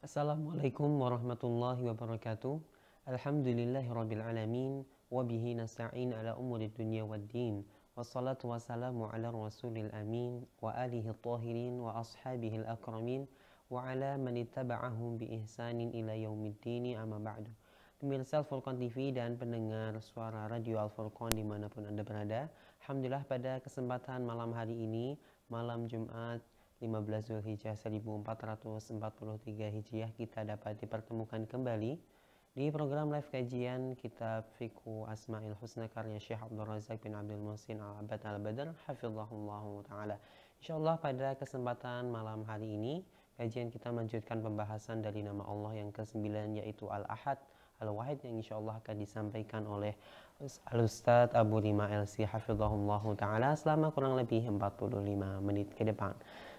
Assalamualaikum warahmatullahi wabarakatuh. Alhamdulillahirabbil alamin wa bihi nasta'in ala umuri dunya waddin. Wassalatu wassalamu ala rasulil amin wa alihi tahirin wa ashabihi akramin wa ala man ittaba'ahum bi ihsanin ila yaumiddin amma ba'du. Pemirsa Al-Furqan TV dan pendengar suara radio Al-Furqan dimanapun Anda berada, alhamdulillah pada kesempatan malam hari ini, malam Jumat 15 Zulhijjah 1443 Hijriah, kita dapat dipertemukan kembali di program live kajian kitab Fiqhu Asma'il Husna karya Syekh Abdul Razak bin Abdul Muhsin Al-Abbad Al-Badr hafizahullahu ta'ala. Insyaallah pada kesempatan malam hari ini kajian kita melanjutkan pembahasan dari nama Allah yang ke-9, yaitu Al-Ahad Al-Wahid, yang insyaallah akan disampaikan oleh Al-Ustadz Abu Rima LC hafizahullahu ta'ala selama kurang lebih 45 menit ke depan.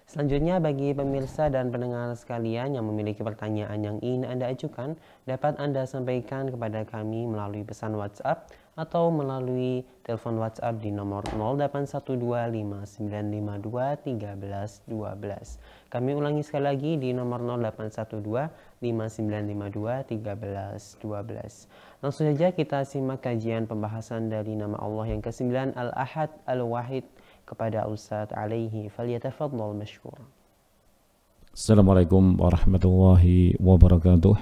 Selanjutnya, bagi pemirsa dan pendengar sekalian yang memiliki pertanyaan yang ingin Anda ajukan, dapat Anda sampaikan kepada kami melalui pesan WhatsApp atau melalui telepon WhatsApp di nomor 081259521312. Kami ulangi sekali lagi di nomor 081259521312. Langsung saja kita simak kajian pembahasan dari nama Allah yang ke-9, Al-Ahad Al-Wahid, kepada Ustaz alaihi falyatafaddal mashkura. Assalamualaikum warahmatullahi wabarakatuh.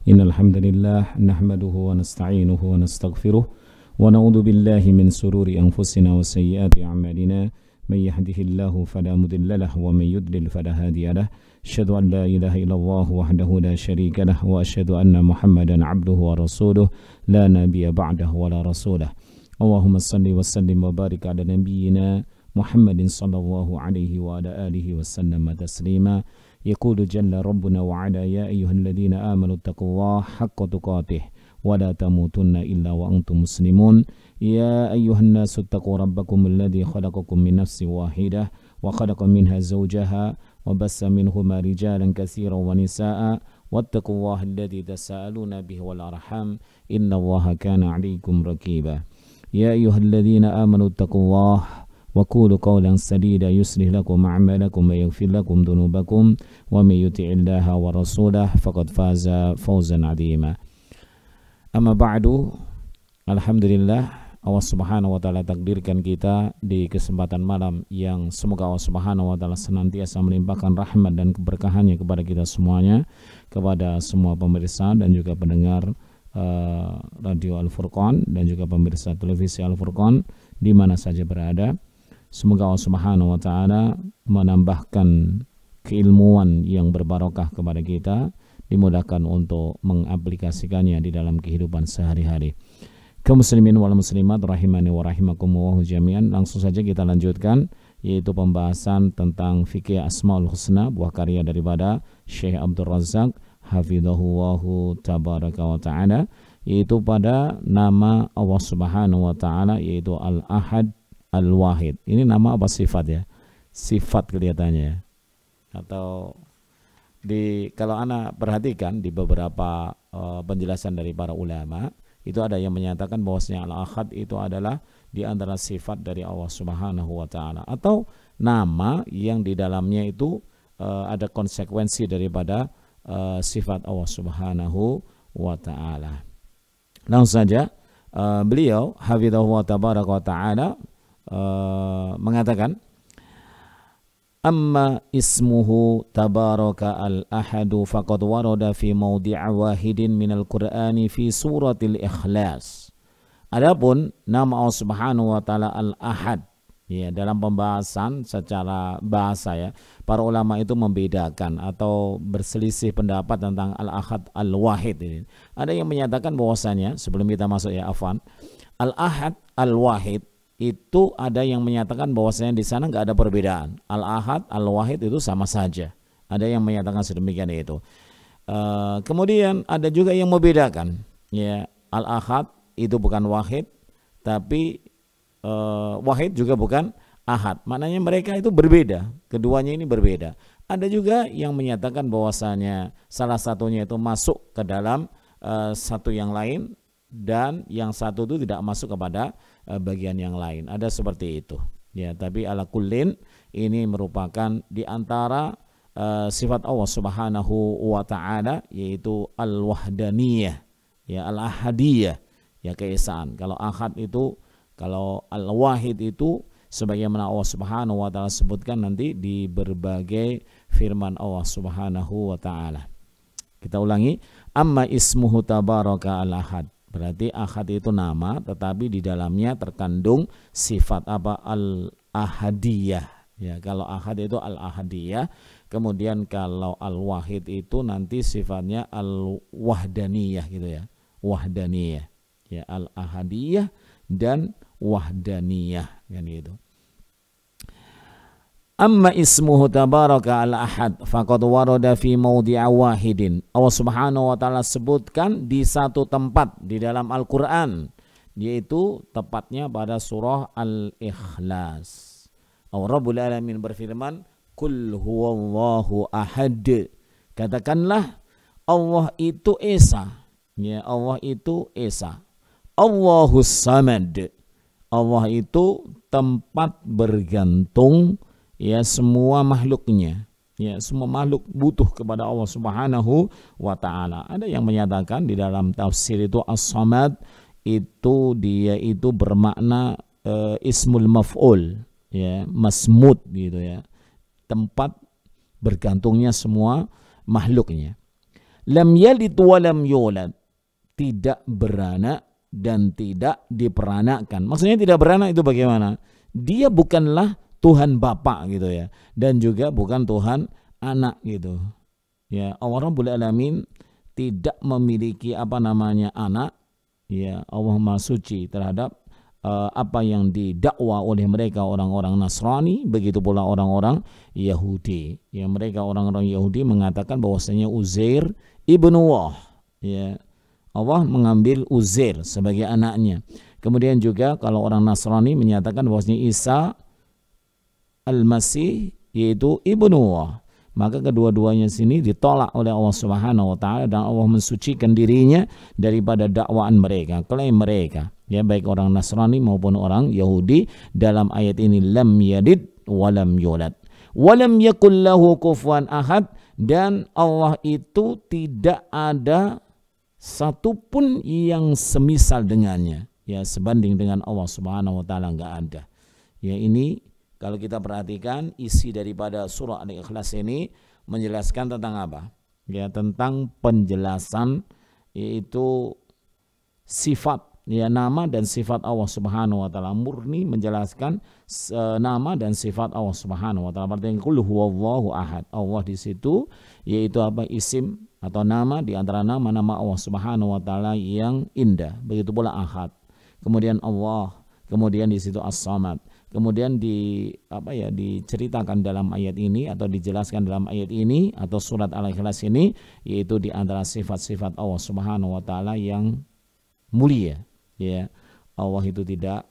Innal hamdalillah nahmaduhu wa nasta'inuhu wa nastaghfiruh wa na'udzu billahi min sururi anfusina wa sayyiati a'malina. May yahdihillahu fala mudilla lahu wa may yudlil fala hadiya lahu. Asyhadu an la ilaha illallah wahdahu la syarika lahu wa asyhadu anna Muhammadan 'abduhu wa rasuluh la nabiyya ba'dahu wa la rasulah. Allahumma shalli wa sallim wa barik ala nabiyyina Muhammadin sallallahu alaihi wa ala alihi wa sallam taslima. Yaqulu jalla rabbuna wa ala ya ayyuhalladzina amanu taqullaha haqqa tuqatih wa la tamutunna illa wa antum muslimun. Ya ayyuhan nasu taqu rabbakum alladzi khalaqakum min nafsin wahidah wa khalaqa minha zawjaha wa bassa minhuma rijalan katsiran wa nisaa'a wattaqullaha alladzi tasaaluna bihi wal arham innallaha kana 'alaykum raqiba. Ya ayyuhalladzina amanu taqullaha وقولوا قولا سديدا يصلح لكم أعمالكم ويغفر لكم ذنوبكم ومن يطع الله ورسوله فقد فاز فوزا عظيما. Amma ba'du, alhamdulillah Allah Subhanahu wa taala takdirkan kita di kesempatan malam yang semoga Allah Subhanahu wa taala senantiasa melimpahkan rahmat dan keberkahannya kepada kita semuanya, kepada semua pemirsa dan juga pendengar radio Al-Furqan dan juga pemirsa televisi Al-Furqan di mana saja berada. Semoga Allah Subhanahu wa taala menambahkan keilmuan yang berbarokah kepada kita, dimudahkan untuk mengaplikasikannya di dalam kehidupan sehari-hari. Kaum muslimin wal muslimat rahimani wa rahimakumullah jami'an, langsung saja kita lanjutkan, yaitu pembahasan tentang fikih Asmaul Husna, buah karya daripada Syekh Abdul Razak hafizahullahu tabaraka wa ta'ala, yaitu pada nama Allah Subhanahu wa ta'ala, yaitu Al-Ahad Al-Wahid. Ini nama apa sifat ya? Sifat kelihatannya. Atau kalau anak perhatikan di beberapa penjelasan dari para ulama, itu ada yang menyatakan bahwasanya Al-Ahad itu adalah di antara sifat dari Allah Subhanahu wa taala, atau nama yang di dalamnya itu ada konsekuensi daripada sifat Allah Subhanahu wa taala. Langsung saja beliau hafidhahu wa tabaraka wa taala mengatakan, amma ismuhu tabaraka al-ahadu faqad warada fi mawdi'a wahidin minal qur'ani fi suratil ikhlas. Adapun nama Allah Subhanahu wa taala Al-Ahad, ya, dalam pembahasan secara bahasa ya, para ulama itu membedakan atau berselisih pendapat tentang Al-Ahad Al-Wahid ini. Ada yang menyatakan bahwasanya, sebelum kita masuk ya afwan, Al-Ahad Al-Wahid itu ada yang menyatakan bahwasanya di sana nggak ada perbedaan. Al-Ahad, Al-Wahid itu sama saja. Ada yang menyatakan sedemikian itu. Kemudian ada juga yang membedakan. Ya, Al-Ahad itu bukan Wahid, tapi Wahid juga bukan Ahad. Maknanya mereka itu berbeda. Keduanya ini berbeda. Ada juga yang menyatakan bahwasanya salah satunya itu masuk ke dalam satu yang lain, dan yang satu itu tidak masuk kepada bagian yang lain. Ada seperti itu. Ya, tapi ala kullin ini merupakan di antara sifat Allah Subhanahu wa taala, yaitu al-wahdaniyah, ya al-ahadiyah, ya keesaan. Kalau ahad itu, kalau al-wahid itu sebagaimana Allah Subhanahu wa taala sebutkan nanti di berbagai firman Allah Subhanahu wa taala. Kita ulangi, amma ismuhu tabaraka al-ahad. Berarti ahad itu nama, tetapi di dalamnya terkandung sifat apa? Al-ahadiyah. Ya, kalau ahad itu al-ahadiyah. Kemudian kalau al-wahid itu nanti sifatnya al-wahdaniyah gitu ya. Wahdaniyah. Ya, al-ahadiyah dan wahdaniyah kan gitu. Amma ismuhu tabaraka al-ahad faqad warada fi mawdi'a wahidin. Allah Subhanahu wa taala sebutkan di satu tempat di dalam Al-Qur'an, yaitu tepatnya pada surah Al-Ikhlas. Rabbul Alamin berfirman, Qul huwallahu ahad. Katakanlah Allah itu Esa. Ya, Allah itu Esa. Allahus samad. Allah itu tempat bergantung ya semua makhluknya. Ya, semua makhluk butuh kepada Allah Subhanahu wa taala. Ada yang menyatakan di dalam tafsir itu as-samad itu dia itu bermakna ismul maf'ul, ya, masmud gitu ya. Tempat bergantungnya semua makhluknya. Lam yalid wa lam yulad. Tidak beranak dan tidak diperanakkan. Maksudnya tidak beranak itu bagaimana? Dia bukanlah Tuhan Bapa gitu ya, dan juga bukan Tuhan anak gitu. Ya, Allah Rabbul Alamin tidak memiliki apa namanya anak. Ya, Allah Maha Suci terhadap apa yang didakwa oleh mereka orang-orang Nasrani, begitu pula orang-orang Yahudi. Ya, mereka orang-orang Yahudi mengatakan bahwasanya Uzair ibnu Allah. Ya, Allah mengambil Uzair sebagai anaknya. Kemudian juga kalau orang Nasrani menyatakan bahwasanya Isa Al-Masih yaitu ibnu Allah. Maka kedua-duanya sini ditolak oleh Allah Subhanahu wa taala, dan Allah mensucikan dirinya daripada dakwaan mereka, klaim mereka. Ya, baik orang Nasrani maupun orang Yahudi dalam ayat ini, lam yalid wa lam yulad wa lam yakul lahu kufuwan ahad, dan Allah itu tidak ada satupun yang semisal dengannya. Ya, sebanding dengan Allah Subhanahu wa taala enggak ada. Ya, ini kalau kita perhatikan isi daripada surah Al-Ikhlas ini menjelaskan tentang apa? Ya, tentang penjelasan yaitu sifat, ya, nama dan sifat Allah Subhanahu wa taala, murni menjelaskan nama dan sifat Allah Subhanahu wa taala. Artinya qul huwallahu ahad. Allah di situ yaitu apa? Isim atau nama di antara nama-nama Allah Subhanahu wa taala yang indah. Begitu pula ahad. Kemudian Allah, kemudian di situ as-samad. Kemudian diceritakan dalam ayat ini atau dijelaskan dalam ayat ini atau surat Al-Ikhlas ini, yaitu di antara sifat-sifat Allah Subhanahu wa taala yang mulia. Ya, Allah itu tidak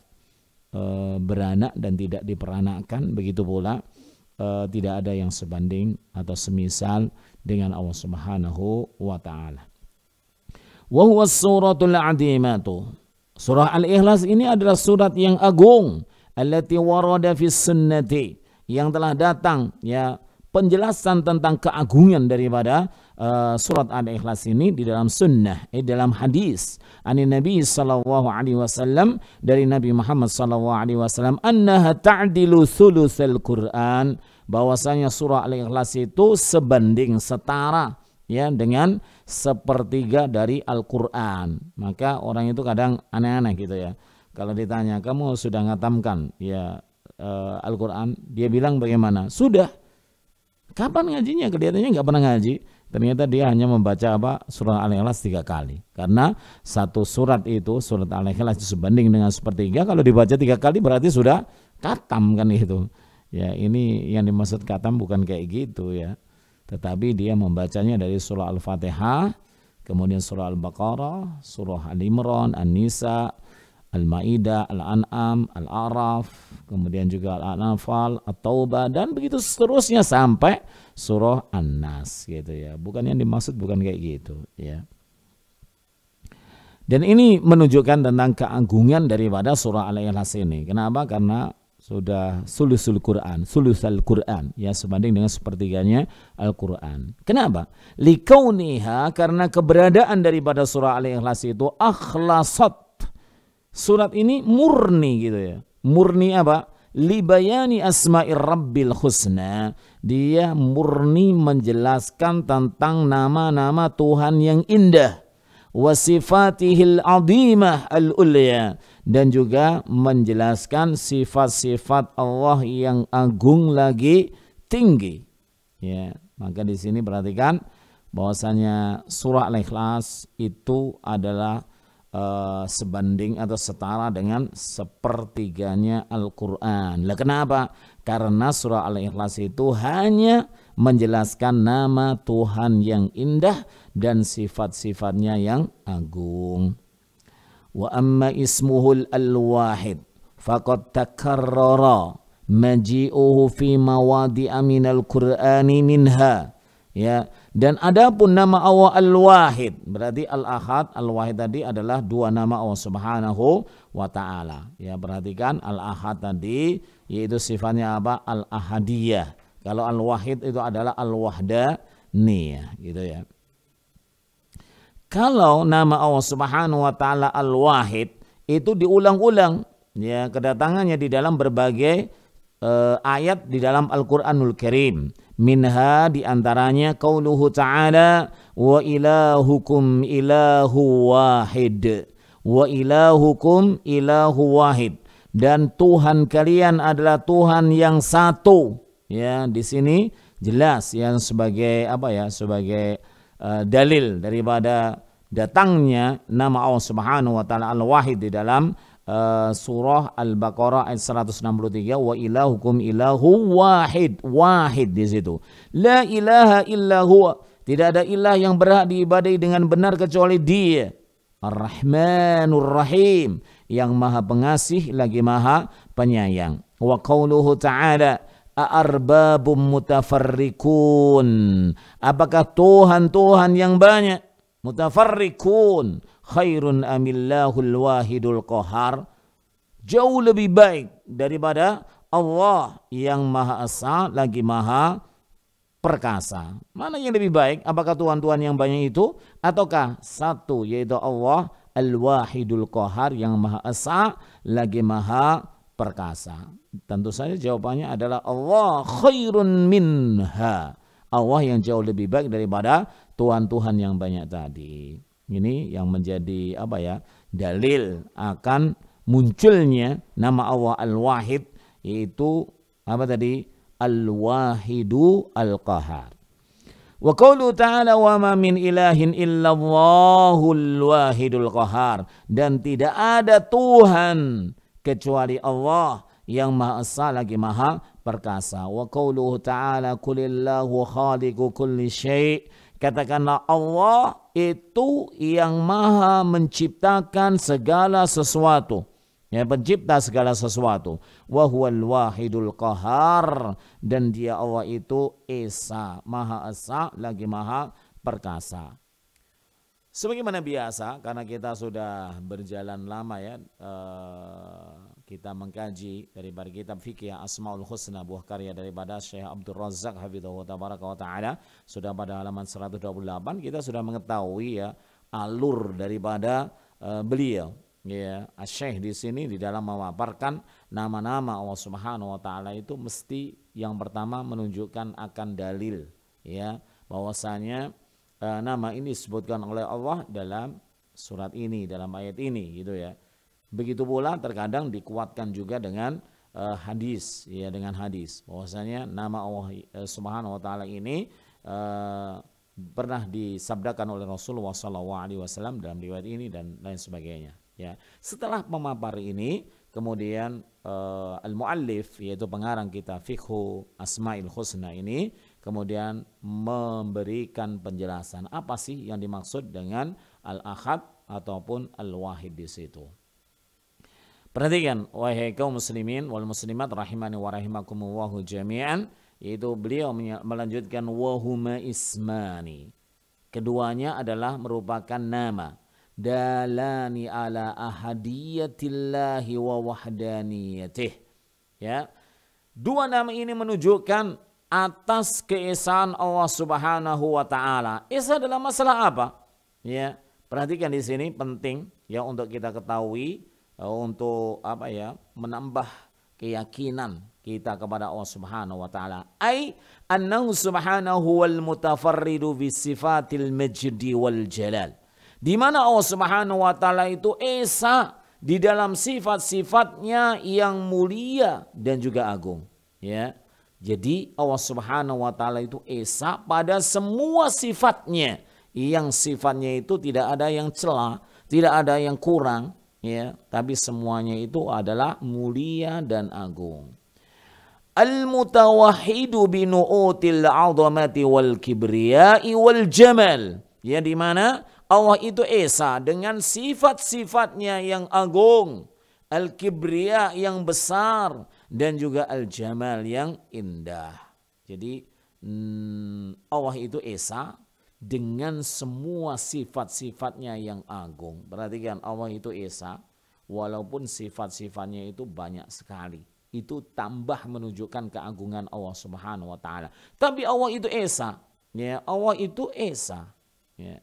beranak dan tidak diperanakkan, begitu pula tidak ada yang sebanding atau semisal dengan Allah Subhanahu wa taala. Wa huwa suratul azimatu. Surah Al-Ikhlas ini adalah surat yang agung, allati warada fis sunnati, yang telah datang ya penjelasan tentang keagungan daripada surat Al-Ikhlas ini di dalam sunnah, dalam hadis ani Nabi sallallahu alaihi wasallam, dari Nabi Muhammad sallallahu alaihi wasallam, annaha ta'dilu thulutsal Qur'an, bahwasanya surah Al-Ikhlas itu sebanding setara ya dengan sepertiga dari Al-Qur'an. Maka orang itu kadang aneh-aneh gitu ya. Kalau ditanya, kamu sudah ngatamkan ya Al-Quran? Dia bilang bagaimana? Sudah. Kapan ngajinya? Kelihatannya nggak pernah ngaji. Ternyata dia hanya membaca apa? Surah Al-Ikhlas 3 kali. Karena satu surat itu, surat Al-Ikhlas itu sebanding dengan sepertiga. Kalau dibaca 3 kali berarti sudah katam kan itu. Ya, ini yang dimaksud katam bukan kayak gitu ya. Tetapi dia membacanya dari surah Al-Fatihah, kemudian surah Al-Baqarah, surah Al-Imran, An-Nisa, Al-Ma'idah, Al-An'am, Al-A'raf, kemudian juga Al-Anfal, At-Taubah, dan begitu seterusnya sampai surah An-Nas gitu ya. Bukan yang dimaksud, bukan kayak gitu ya. Dan ini menunjukkan tentang keagungan daripada surah Al-Ikhlas ini. Kenapa? Karena sudah sulusul Quran, sulusal Quran, ya sebanding dengan sepertiganya Al-Quran. Kenapa? Likauniha, karena keberadaan daripada surah Al-Ikhlas itu akhlasat. Surat ini murni gitu ya. Murni apa? Libayani asma'ir rabbil husna. Dia murni menjelaskan tentang nama-nama Tuhan yang indah. Wasifatihil azimah al-ulya, dan juga menjelaskan sifat-sifat Allah yang agung lagi tinggi. Ya, maka di sini perhatikan bahwasanya surah Al-Ikhlas itu adalah sebanding atau setara dengan sepertiganya Al-Quran. Lah kenapa? Karena surah Al-Ikhlas itu hanya menjelaskan nama Tuhan yang indah dan sifat-sifatnya yang agung. Wa amma ismuhul al-wahid faqad takarrara maji'uhu fi mawadi'a minal Qur'ani minha. Ya, dan adapun nama Allah Al-Wahid, berarti Al-Ahad, Al-Wahid tadi adalah dua nama Allah Subhanahu wa taala. Ya, perhatikan Al-Ahad tadi yaitu sifatnya apa? Al-Ahadiyah. Kalau Al-Wahid itu adalah Al-Wahdaniyah, gitu ya. Kalau nama Allah Subhanahu wa taala Al-Wahid itu diulang-ulang, ya, kedatangannya di dalam berbagai ayat di dalam Al-Qur'anul Karim. Minha diantaranya qauluhu ta'ala wa ilahukum ilahu wahid. Wa ilahukum ilahu wahid. Dan Tuhan kalian adalah Tuhan yang satu. Ya, di sini jelas yang sebagai apa ya? Sebagai dalil daripada datangnya nama Allah Subhanahu wa taala Al-Wahid di dalam surah Al-Baqarah ayat 163, wa ilahukum ilahu wahid. Wahid di situ. La ilaha illa huwa. Tidak ada ilah yang berhak diibadahi dengan benar kecuali Dia. Ar-Rahmanur Rahim, yang Maha Pengasih lagi Maha Penyayang. Wa qauluhu ta'ala a'arbabum mutafarrikun. Apakah Tuhan-Tuhan yang banyak? Mutafarrikun khairun amillahul wahidul qahar. Jauh lebih baik daripada Allah yang Maha Esa lagi Maha Perkasa. Mana yang lebih baik? Apakah Tuhan-Tuhan yang banyak itu, ataukah satu yaitu Allah Al-Wahidul Qahar yang Maha Esa lagi Maha Perkasa? Tentu saja jawabannya adalah Allah khairun minha. Allah yang jauh lebih baik daripada Tuhan-Tuhan yang banyak tadi. Ini yang menjadi apa ya? Dalil akan munculnya nama Allah Al-Wahid, yaitu apa tadi? Al-Wahidu Al-Qahar. Wa qaulu ta'ala wa ma min ilahin illallahul wahidul qahar. Dan tidak ada Tuhan kecuali Allah yang Maha Esa lagi Maha Perkasa. Wa qauluhu ta'ala kulillahu khaliqu kulli syai'. Katakanlah Allah itu yang Maha menciptakan segala sesuatu. Ya, pencipta segala sesuatu. Wa huwal wahidul qahar, dan Dia Allah itu Esa, Maha Esa lagi Maha Perkasa. Sebagaimana biasa, karena kita sudah berjalan lama ya, kita mengkaji daripada kitab fikih Asmaul Husna, buah karya daripada Syekh Abdul Razak hafidhahu tabaraka wa taala, sudah pada halaman 128 kita sudah mengetahui ya alur daripada beliau. Ya, Syekh di sini di dalam memaparkan nama-nama Allah Subhanahu wa taala itu mesti yang pertama menunjukkan akan dalil ya bahwasanya nama ini disebutkan oleh Allah dalam surat ini, dalam ayat ini gitu ya. Begitu pula terkadang dikuatkan juga dengan hadis ya, dengan hadis bahwasanya nama Allah Subhanahu wa taala ini pernah disabdakan oleh Rasulullah SAW dalam riwayat ini dan lain sebagainya. Ya, setelah memapar ini, kemudian al-muallif yaitu pengarang kitab Fiqhu Asmaul Husna ini kemudian memberikan penjelasan apa sih yang dimaksud dengan al-ahad ataupun al-wahid di situ. Perhatikan wahai kaum muslimin wal muslimat rahimani wa rahimakumullahu jami'an, yaitu beliau melanjutkan wahuma ismani. Keduanya adalah merupakan nama dalani ala ahadiyatillahi wa wahdaniyatih, Ya. Dua nama ini menunjukkan atas keesaan Allah Subhanahu wa taala. Esa dalam masalah apa? Ya, perhatikan di sini penting ya untuk kita ketahui untuk apa ya? Menambah keyakinan kita kepada Allah Subhanahu wa taala. Ai annahu subhanahu wal mutafarridu bis sifatil majdi wal jalal. Di mana Allah Subhanahu wa taala itu esa di dalam sifat-sifatnya yang mulia dan juga agung, ya. Jadi Allah Subhanahu wa taala itu esa pada semua sifatnya, yang sifatnya itu tidak ada yang celah, tidak ada yang kurang, ya, tapi semuanya itu adalah mulia dan agung. Al-mutawahhidu bi nu'util 'azamati wal kibriyai wal jamal. Ya, di mana Allah itu esa dengan sifat-sifatnya yang agung, al-kibriya yang besar, dan juga al-jamal yang indah. Jadi Allah itu esa dengan semua sifat-sifatnya yang agung. Perhatikan, Allah itu esa walaupun sifat-sifatnya itu banyak sekali. Itu tambah menunjukkan keagungan Allah Subhanahu wa taala. Tapi Allah itu esa, ya, Allah itu esa, ya.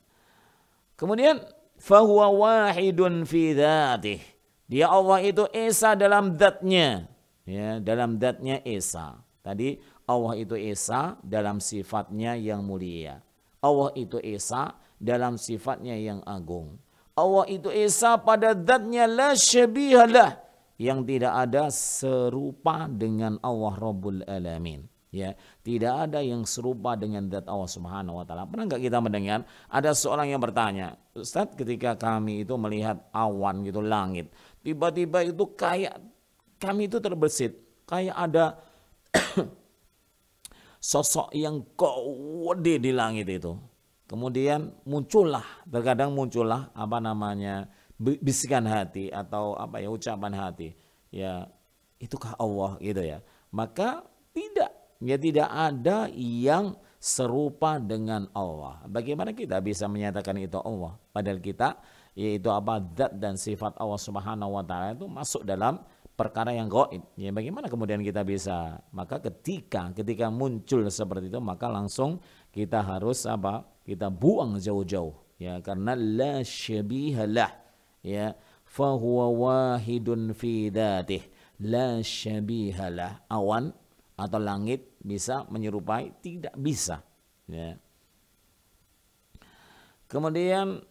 Kemudian fahuwa wahidun fi dzatih. Dia Allah itu esa dalam zatnya, ya, dalam zatnya esa. Tadi Allah itu esa dalam sifatnya yang mulia. Allah itu esa dalam sifatnya yang agung. Allah itu esa pada zatnya la syabihalah, yang tidak ada serupa dengan Allah Rabbul Alamin. Ya, tidak ada yang serupa dengan zat Allah Subhanahu wa taala. Pernah enggak kita mendengar ada seorang yang bertanya, "Ustaz, ketika kami itu melihat awan gitu, langit, tiba-tiba itu kayak kami itu terbesit, kayak ada sosok yang gede di langit itu." Kemudian terkadang muncullah apa namanya? Bisikan hati atau apa ya, ucapan hati. Ya, itukah Allah gitu ya. Maka tidak ada yang serupa dengan Allah. Bagaimana kita bisa menyatakan itu Allah? Padahal kita, yaitu apa, zat dan sifat Allah Subhanahu wa taala itu masuk dalam perkara yang gaib. Ya, bagaimana kemudian kita bisa? Maka ketika muncul seperti itu, maka langsung kita harus apa? Kita buang jauh-jauh, ya, karena la syabihalah, ya, fa huwa wahidun fi dzatih, la syabihalah. Awan atau langit bisa menyerupai? Tidak bisa, ya. Kemudian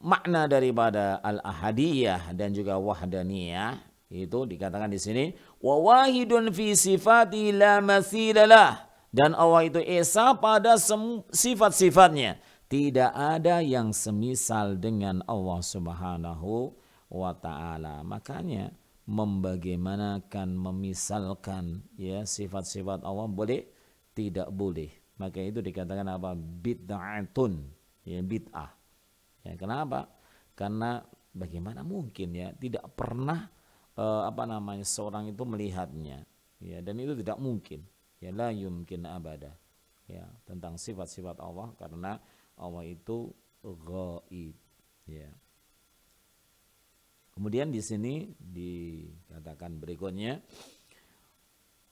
makna daripada al-ahadiyah dan juga wahdaniyah itu dikatakan di sini wa wahidun fi sifati la matsilalah, dan Allah itu esa pada sifat-sifatnya, tidak ada yang semisal dengan Allah Subhanahu wa taala. Makanya membagaimanakan, memisalkan, ya, sifat-sifat Allah boleh? Tidak boleh. Maka itu dikatakan apa? Bid'atun, ya, bid'ah. Ya, kenapa? Karena bagaimana mungkin, ya, tidak pernah seorang itu melihatnya, ya, dan itu tidak mungkin, ya, la yumkin abada, ya, tentang sifat-sifat Allah, karena Allah itu ghaib, ya. Kemudian di sini dikatakan berikutnya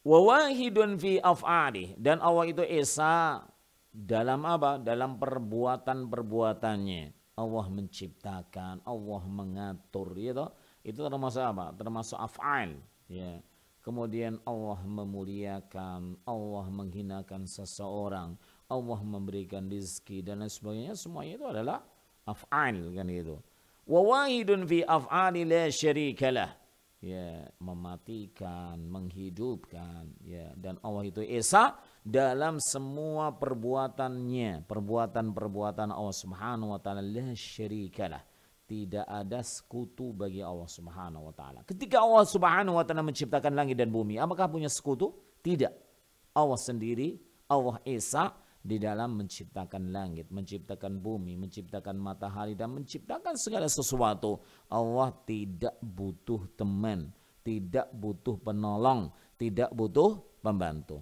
wa wahidun fi af'ali, dan Allah itu esa dalam apa? Dalam perbuatan-perbuatannya. Allah menciptakan, Allah mengatur, gitu. Itu termasuk apa? Termasuk af'al, ya. Kemudian Allah memuliakan, Allah menghinakan seseorang, Allah memberikan rezeki dan lain sebagainya, semuanya itu adalah af'al, kan gitu. Wa wahidun fi af'ali la syarikalah, ya, mematikan, menghidupkan, ya, dan Allah itu esa dalam semua perbuatannya, perbuatan-perbuatan Allah Subhanahu wa taala, la syarikalah, tidak ada sekutu bagi Allah Subhanahu wa taala. Ketika Allah Subhanahu wa taala menciptakan langit dan bumi, apakah punya sekutu? Tidak. Allah sendiri, Allah esa di dalam menciptakan langit, menciptakan bumi, menciptakan matahari, dan menciptakan segala sesuatu. Allah tidak butuh teman, tidak butuh penolong, tidak butuh pembantu.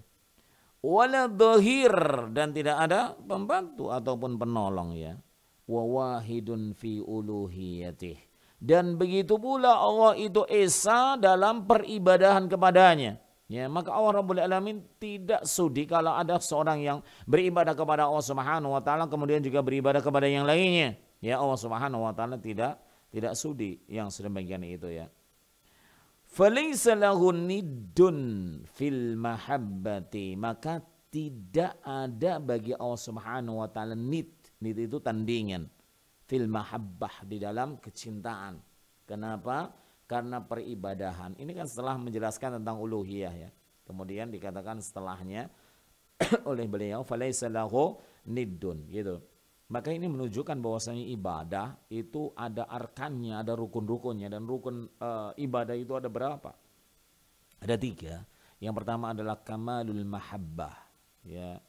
Wala dhahir, dan tidak ada pembantu ataupun penolong, ya. Wa wahidun fi uluhiyatih, Dan begitu pula Allah itu esa dalam peribadahan kepadanya. Ya, maka Allah Rabbul Alamin tidak sudi kalau ada seorang yang beribadah kepada Allah Subhanahu wa taala kemudian juga beribadah kepada yang lainnya. Ya, Allah Subhanahu wa taala tidak sudi yang sedemikian itu ya. Falaysa lahu niddun fil mahabbati, maka tidak ada bagi Allah Subhanahu wa taala nid itu tandingan fil mahabbah, di dalam kecintaan. Kenapa? Karena peribadahan. Ini kan setelah menjelaskan tentang uluhiyah ya. Kemudian dikatakan setelahnya oleh beliau falaisa lahu niddun gitu. Maka ini menunjukkan bahwasanya ibadah itu ada arkannya, ada rukun-rukunnya, dan rukun ibadah itu ada berapa? Ada 3. Yang pertama adalah kamalul mahabbah ya.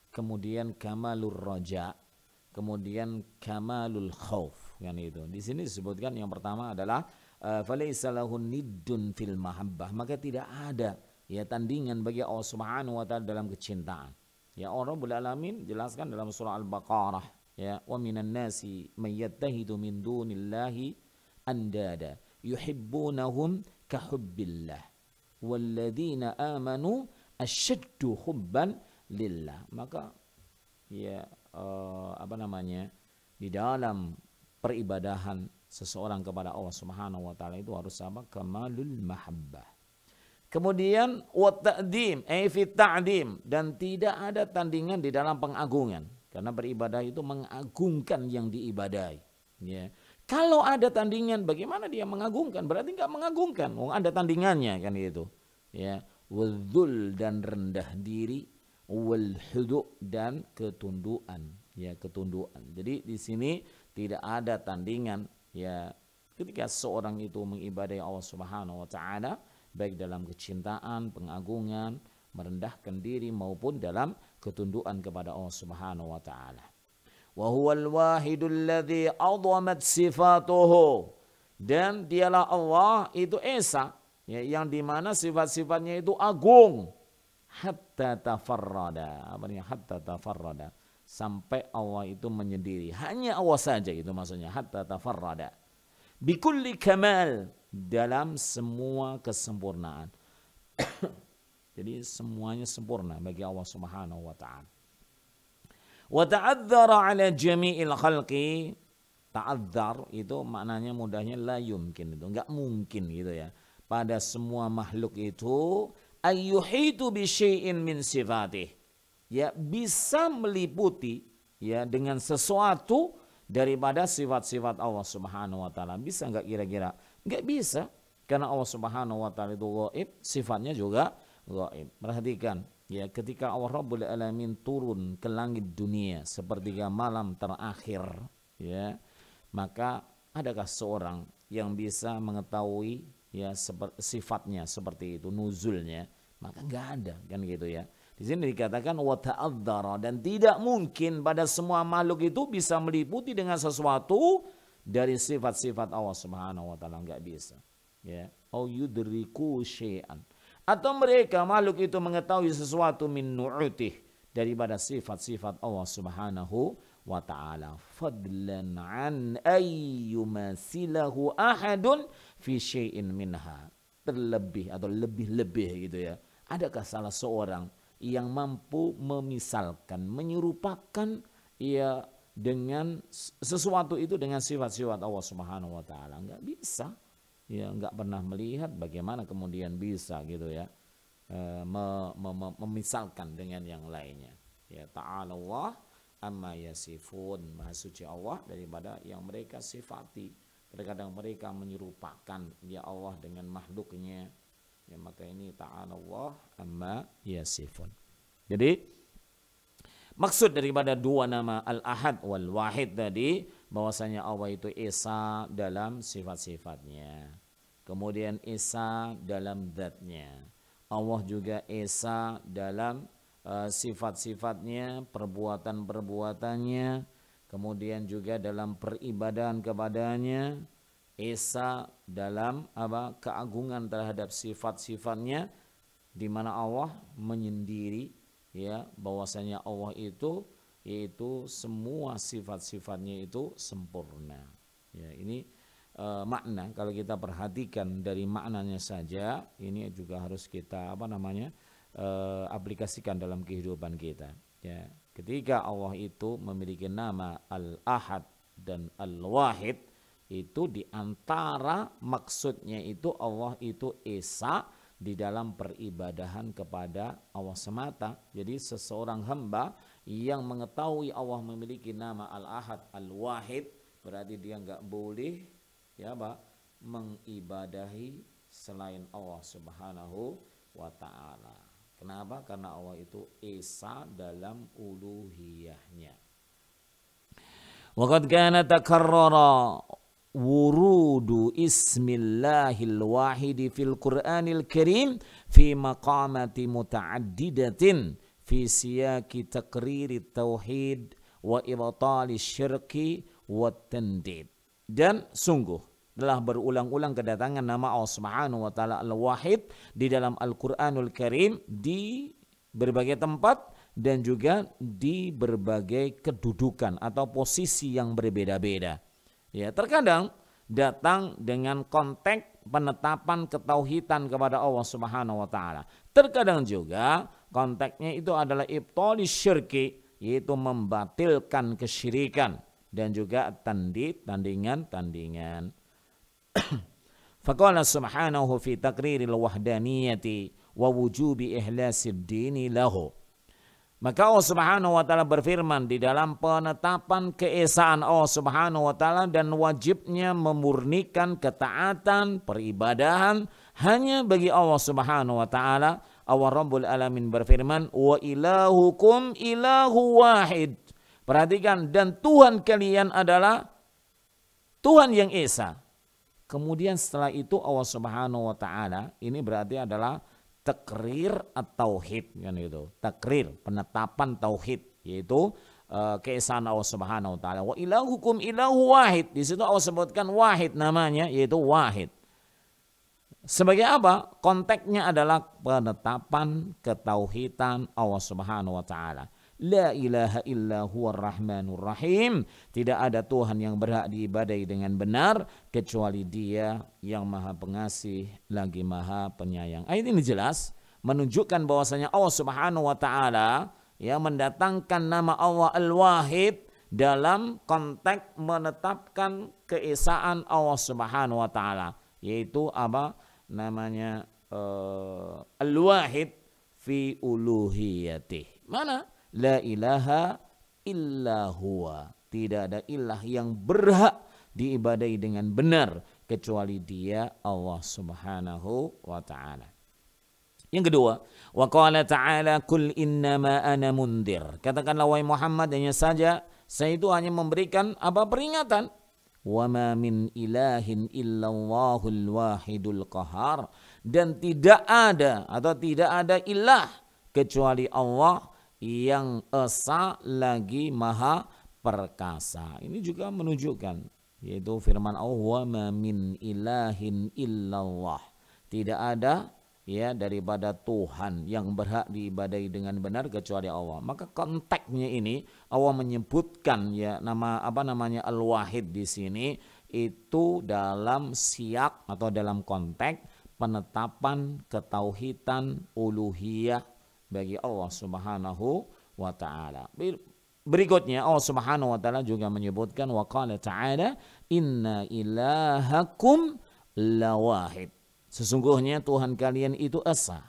Kemudian kamalur raja, kemudian kamalul khauf kan itu. Di sini disebutkan yang pertama adalah falaisa lahu niddun fil mahabbah, maka tidak ada ya tandingan bagi Allah Subhanahu wa taala dalam kecintaan. Ya, Allah Rabbul Alamin jelaskan dalam surah Al-Baqarah ya, wa minan nasi may yattahidu min dunillahi andada yuhibbunahum kahubbillah walladzina amanu asyaddu hubban lillah. Maka ya di dalam peribadahan seseorang kepada Allah Subhanahu wa taala itu harus sama kamalul mahabbah. Kemudian wa ta'dim fi ta'dim, dan tidak ada tandingan di dalam pengagungan, karena beribadah itu mengagungkan yang diibadahi ya. Kalau ada tandingan bagaimana dia mengagungkan? Berarti enggak mengagungkan. Ada tandingannya kan itu ya. Wadzul, dan rendah diri, wal hudu, dan ketunduan ya, ketunduan. Jadi di sini tidak ada tandingan ya ketika seorang itu mengibadahi Allah Subhanahu wa taala, baik dalam kecintaan, pengagungan, merendahkan diri maupun dalam ketunduan kepada Allah Subhanahu wa taala. Wa huwal wahidul ladzi 'azamat sifatuhu, dan dialah Allah itu esa ya, yang dimana sifat-sifatnya itu agung. Hatta tafarrada, hatta tafarrada, sampai Allah itu menyendiri, hanya Allah saja, itu maksudnya hatta tafarrada bikulli kamal, dalam semua kesempurnaan. Jadi semuanya sempurna bagi Allah Subhanahu wa taala. Wa ta'adzara 'ala jami'il khalqi, ta'adzar itu maknanya mudahnya la yumkin, itu enggak mungkin gitu ya, pada semua makhluk itu ayyuhitu bi syai'in min sifatih, ya bisa meliputi ya dengan sesuatu daripada sifat-sifat Allah Subhanahu wa taala. Bisa enggak kira-kira? Enggak bisa, karena Allah Subhanahu wa taala itu ghaib, sifatnya juga ghaib. Perhatikan ya, ketika Allah Rabbul Alamin turun ke langit dunia sepertiga malam terakhir ya, maka adakah seorang yang bisa mengetahui ya sifatnya seperti itu, nuzulnya? Maka enggak ada kan gitu ya. Di sini dikatakan wa ta'adzara, dan tidak mungkin pada semua makhluk itu bisa meliputi dengan sesuatu dari sifat-sifat Allah Subhanahu wa taala, enggak bisa. Ya, au yudriku syai'an, atau mereka makhluk itu mengetahui sesuatu min nu'utih, daripada sifat-sifat Allah Subhanahu wa ta'ala, fadlan an ayyumasilahu ahadun fi syai'in minha, terlebih atau lebih-lebih gitu ya. Adakah salah seorang yang mampu memisalkan, menyerupakan ya dengan sesuatu itu dengan sifat-sifat Allah Subhanahu wa taala? Enggak bisa. Ya, enggak pernah melihat bagaimana kemudian bisa gitu ya memisalkan dengan yang lainnya. Ya, ta'ala Allah amma yasifun, maha suci Allah daripada yang mereka sifati. Terkadang mereka menyerupakan ya Allah dengan makhluknya. Ya, maka ini ta'ala Allah amma yasifun. Jadi maksud daripada dua nama Al-Ahad wal Wahid tadi, bahwasanya Allah itu esa dalam sifat-sifatnya, kemudian esa dalam zatnya. Allah juga esa dalam sifat-sifatnya, perbuatan-perbuatannya, kemudian juga dalam peribadahan kepadanya, esa dalam keagungan terhadap sifat-sifatnya, di mana Allah menyendiri ya, bahwasanya Allah itu yaitu semua sifat-sifatnya itu sempurna. Ya, ini makna. Kalau kita perhatikan dari maknanya saja, ini juga harus kita aplikasikan dalam kehidupan kita. Ya, ketika Allah itu memiliki nama Al-Ahad dan Al-Wahid, itu diantara maksudnya itu Allah itu esa di dalam peribadahan kepada Allah semata. Jadi seseorang hamba yang mengetahui Allah memiliki nama Al-Ahad, Al-Wahid, berarti dia nggak boleh mengibadahi selain Allah Subhanahu wa ta'ala. Kenapa? Karena Allah itu esa dalam uluhiyahnya. Wa qad kana takarrara wurudu ismillahil wahidi fil Qur'anil Karim fi maqamati muta'addidatin fi siyaki takriri tauhid wa ibtali syirki wa tandid. Dan sungguh telah berulang-ulang kedatangan nama Allah Subhanahu wa taala Al-Wahid di dalam Al-Qur'anul Karim di berbagai tempat dan juga di berbagai kedudukan atau posisi yang berbeda-beda. Ya, terkadang datang dengan konteks penetapan ketauhidan kepada Allah Subhanahu wa taala. Terkadang juga konteksnya itu adalah ibtali syirki, yaitu membatalkan kesyirikan, dan juga tandingan-tandingan. Faqala subhanahu fi taqriril wahdaniyati wa wujubi ihlasid dini lahu. Maka Allah Subhanahu wa taala berfirman di dalam penetapan keesaan Allah Subhanahu wa taala dan wajibnya memurnikan ketaatan peribadahan hanya bagi Allah Subhanahu wa taala. Allah Rabbul Alamin berfirman, wa ilahukum ilahu wahid. Perhatikan, dan Tuhan kalian adalah Tuhan yang esa. Kemudian setelah itu Allah Subhanahu wa taala, ini berarti adalah takrir at-tauhid, kan itu. Takrir, penetapan tauhid, yaitu keesaan Allah Subhanahu wa taala. Wa ilahukum ilahu wahid. Di situ Allah sebutkan wahid namanya, yaitu wahid. Sebagai apa? Konteksnya adalah penetapan ketauhidan Allah Subhanahu wa taala. La ilaha illa huwar rahmanur rahim. Tidak ada Tuhan yang berhak diibadahi dengan benar kecuali Dia yang Maha Pengasih lagi Maha Penyayang. Ayat ini jelas menunjukkan bahwasanya Allah Subhanahu wa taala mendatangkan nama Allah Al-Wahid dalam konteks menetapkan keesaan Allah Subhanahu wa taala, yaitu apa namanya Al-Wahid fi uluhiyatih. Mana? La ilaha illa huwa. Tidak ada ilah yang berhak diibadahi dengan benar kecuali Dia, Allah Subhanahu wa taala. Yang kedua, wa qala ta'ala kul innama ana mundir. Katakanlah wahai Muhammad, hanya saja saya itu hanya memberikan peringatan. Wa ma min ilahin illallahul wahidul qahar. Dan tidak ada ilah kecuali Allah yang esa lagi maha perkasa. Ini juga menunjukkan, yaitu firman Allah, wa ma min ilahin illallah. Tidak ada daripada Tuhan yang berhak diibadahi dengan benar kecuali Allah. Maka konteksnya ini Allah menyebutkan nama Al-Wahid di sini itu dalam siyak atau dalam konteks penetapan ketauhidan uluhiyah bagi Allah Subhanahu wa taala. Berikutnya Allah Subhanahu wa taala juga menyebutkan wa qala ta'ala inna ilahakum lawahid. Sesungguhnya Tuhan kalian itu esa.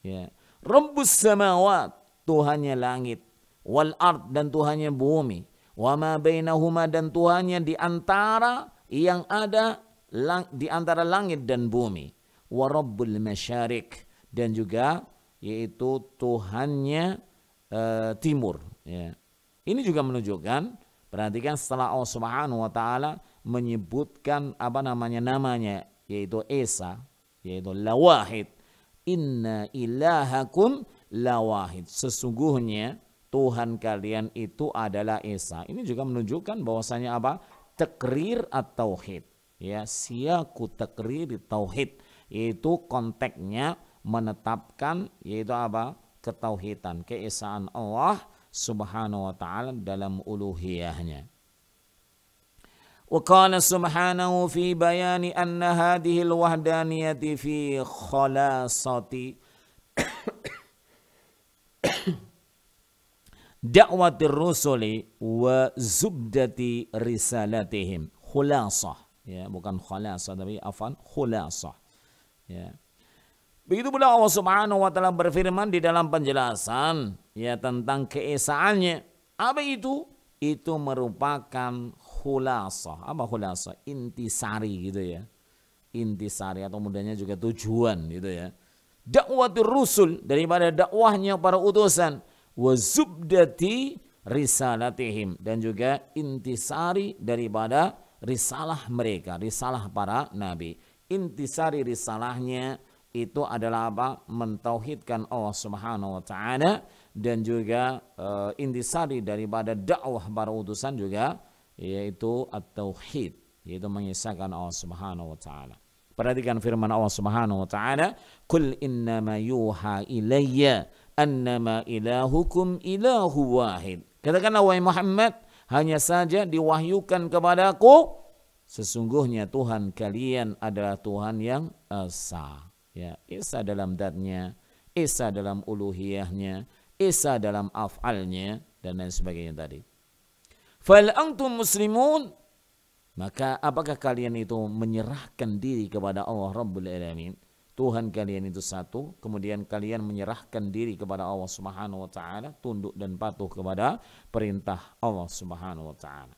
Ya. Rabbus samawat, Tuhannya langit, wal ard, dan Tuhannya bumi, wa ma bainahuma, dan Tuhannya di antara yang ada di antara langit dan bumi, wa rabbul masyarik, dan juga yaitu Tuhannya timur. Ya. Ini juga menunjukkan, perhatikan setelah Allah Subhanahu wa taala menyebutkan namanya yaitu esa, yaitu lawahid, inna ilahakum lawahid, sesungguhnya Tuhan kalian itu adalah esa. Ini juga menunjukkan bahwasanya takrir at-tauhid, siyaku takrir tauhid, yaitu konteksnya menetapkan yaitu ketauhidan, keesaan Allah Subhanahu wa taala dalam uluhiyahnya. Wa qala subhanahu fi bayani anna hadhihi al-wahdaniyati fi khalasati da'watir rusuli wa zubdati risalatihim. Khulasah, ya, bukan khalasah tapi afan khulasah, ya. Begitu pula Allah Subhanahu wa taala berfirman di dalam penjelasan ya tentang keesaannya. Apa itu? Itu merupakan khulasah. Apa khulasah? Intisari gitu ya. Intisari atau mudahnya juga tujuan gitu ya. Dakwatul rusul, daripada dakwahnya para utusan, wa zubdati risalatihim, dan juga intisari daripada risalah mereka, risalah para nabi. Intisari risalahnya itu adalah apa? Mentauhidkan Allah Subhanahu wa taala, dan juga intisari daripada dakwah para utusan juga yaitu at-tauhid, yaitu mengisahkan Allah Subhanahu wa taala. Perhatikan firman Allah Subhanahu wa taala, "Qul innama yuha ilayya annama ilahukum ilahu wahid." Katakanlah wahai Muhammad, hanya saja diwahyukan kepadaku sesungguhnya Tuhan kalian adalah Tuhan yang esa. Ya, esa dalam dzatnya, esa dalam uluhiyahnya, esa dalam af'alnya, dan lain sebagainya tadi. Fal antum muslimun, maka apakah kalian itu menyerahkan diri kepada Allah Rabbul Alamin? Tuhan kalian itu satu, kemudian kalian menyerahkan diri kepada Allah Subhanahu wa taala, tunduk dan patuh kepada perintah Allah Subhanahu wa taala.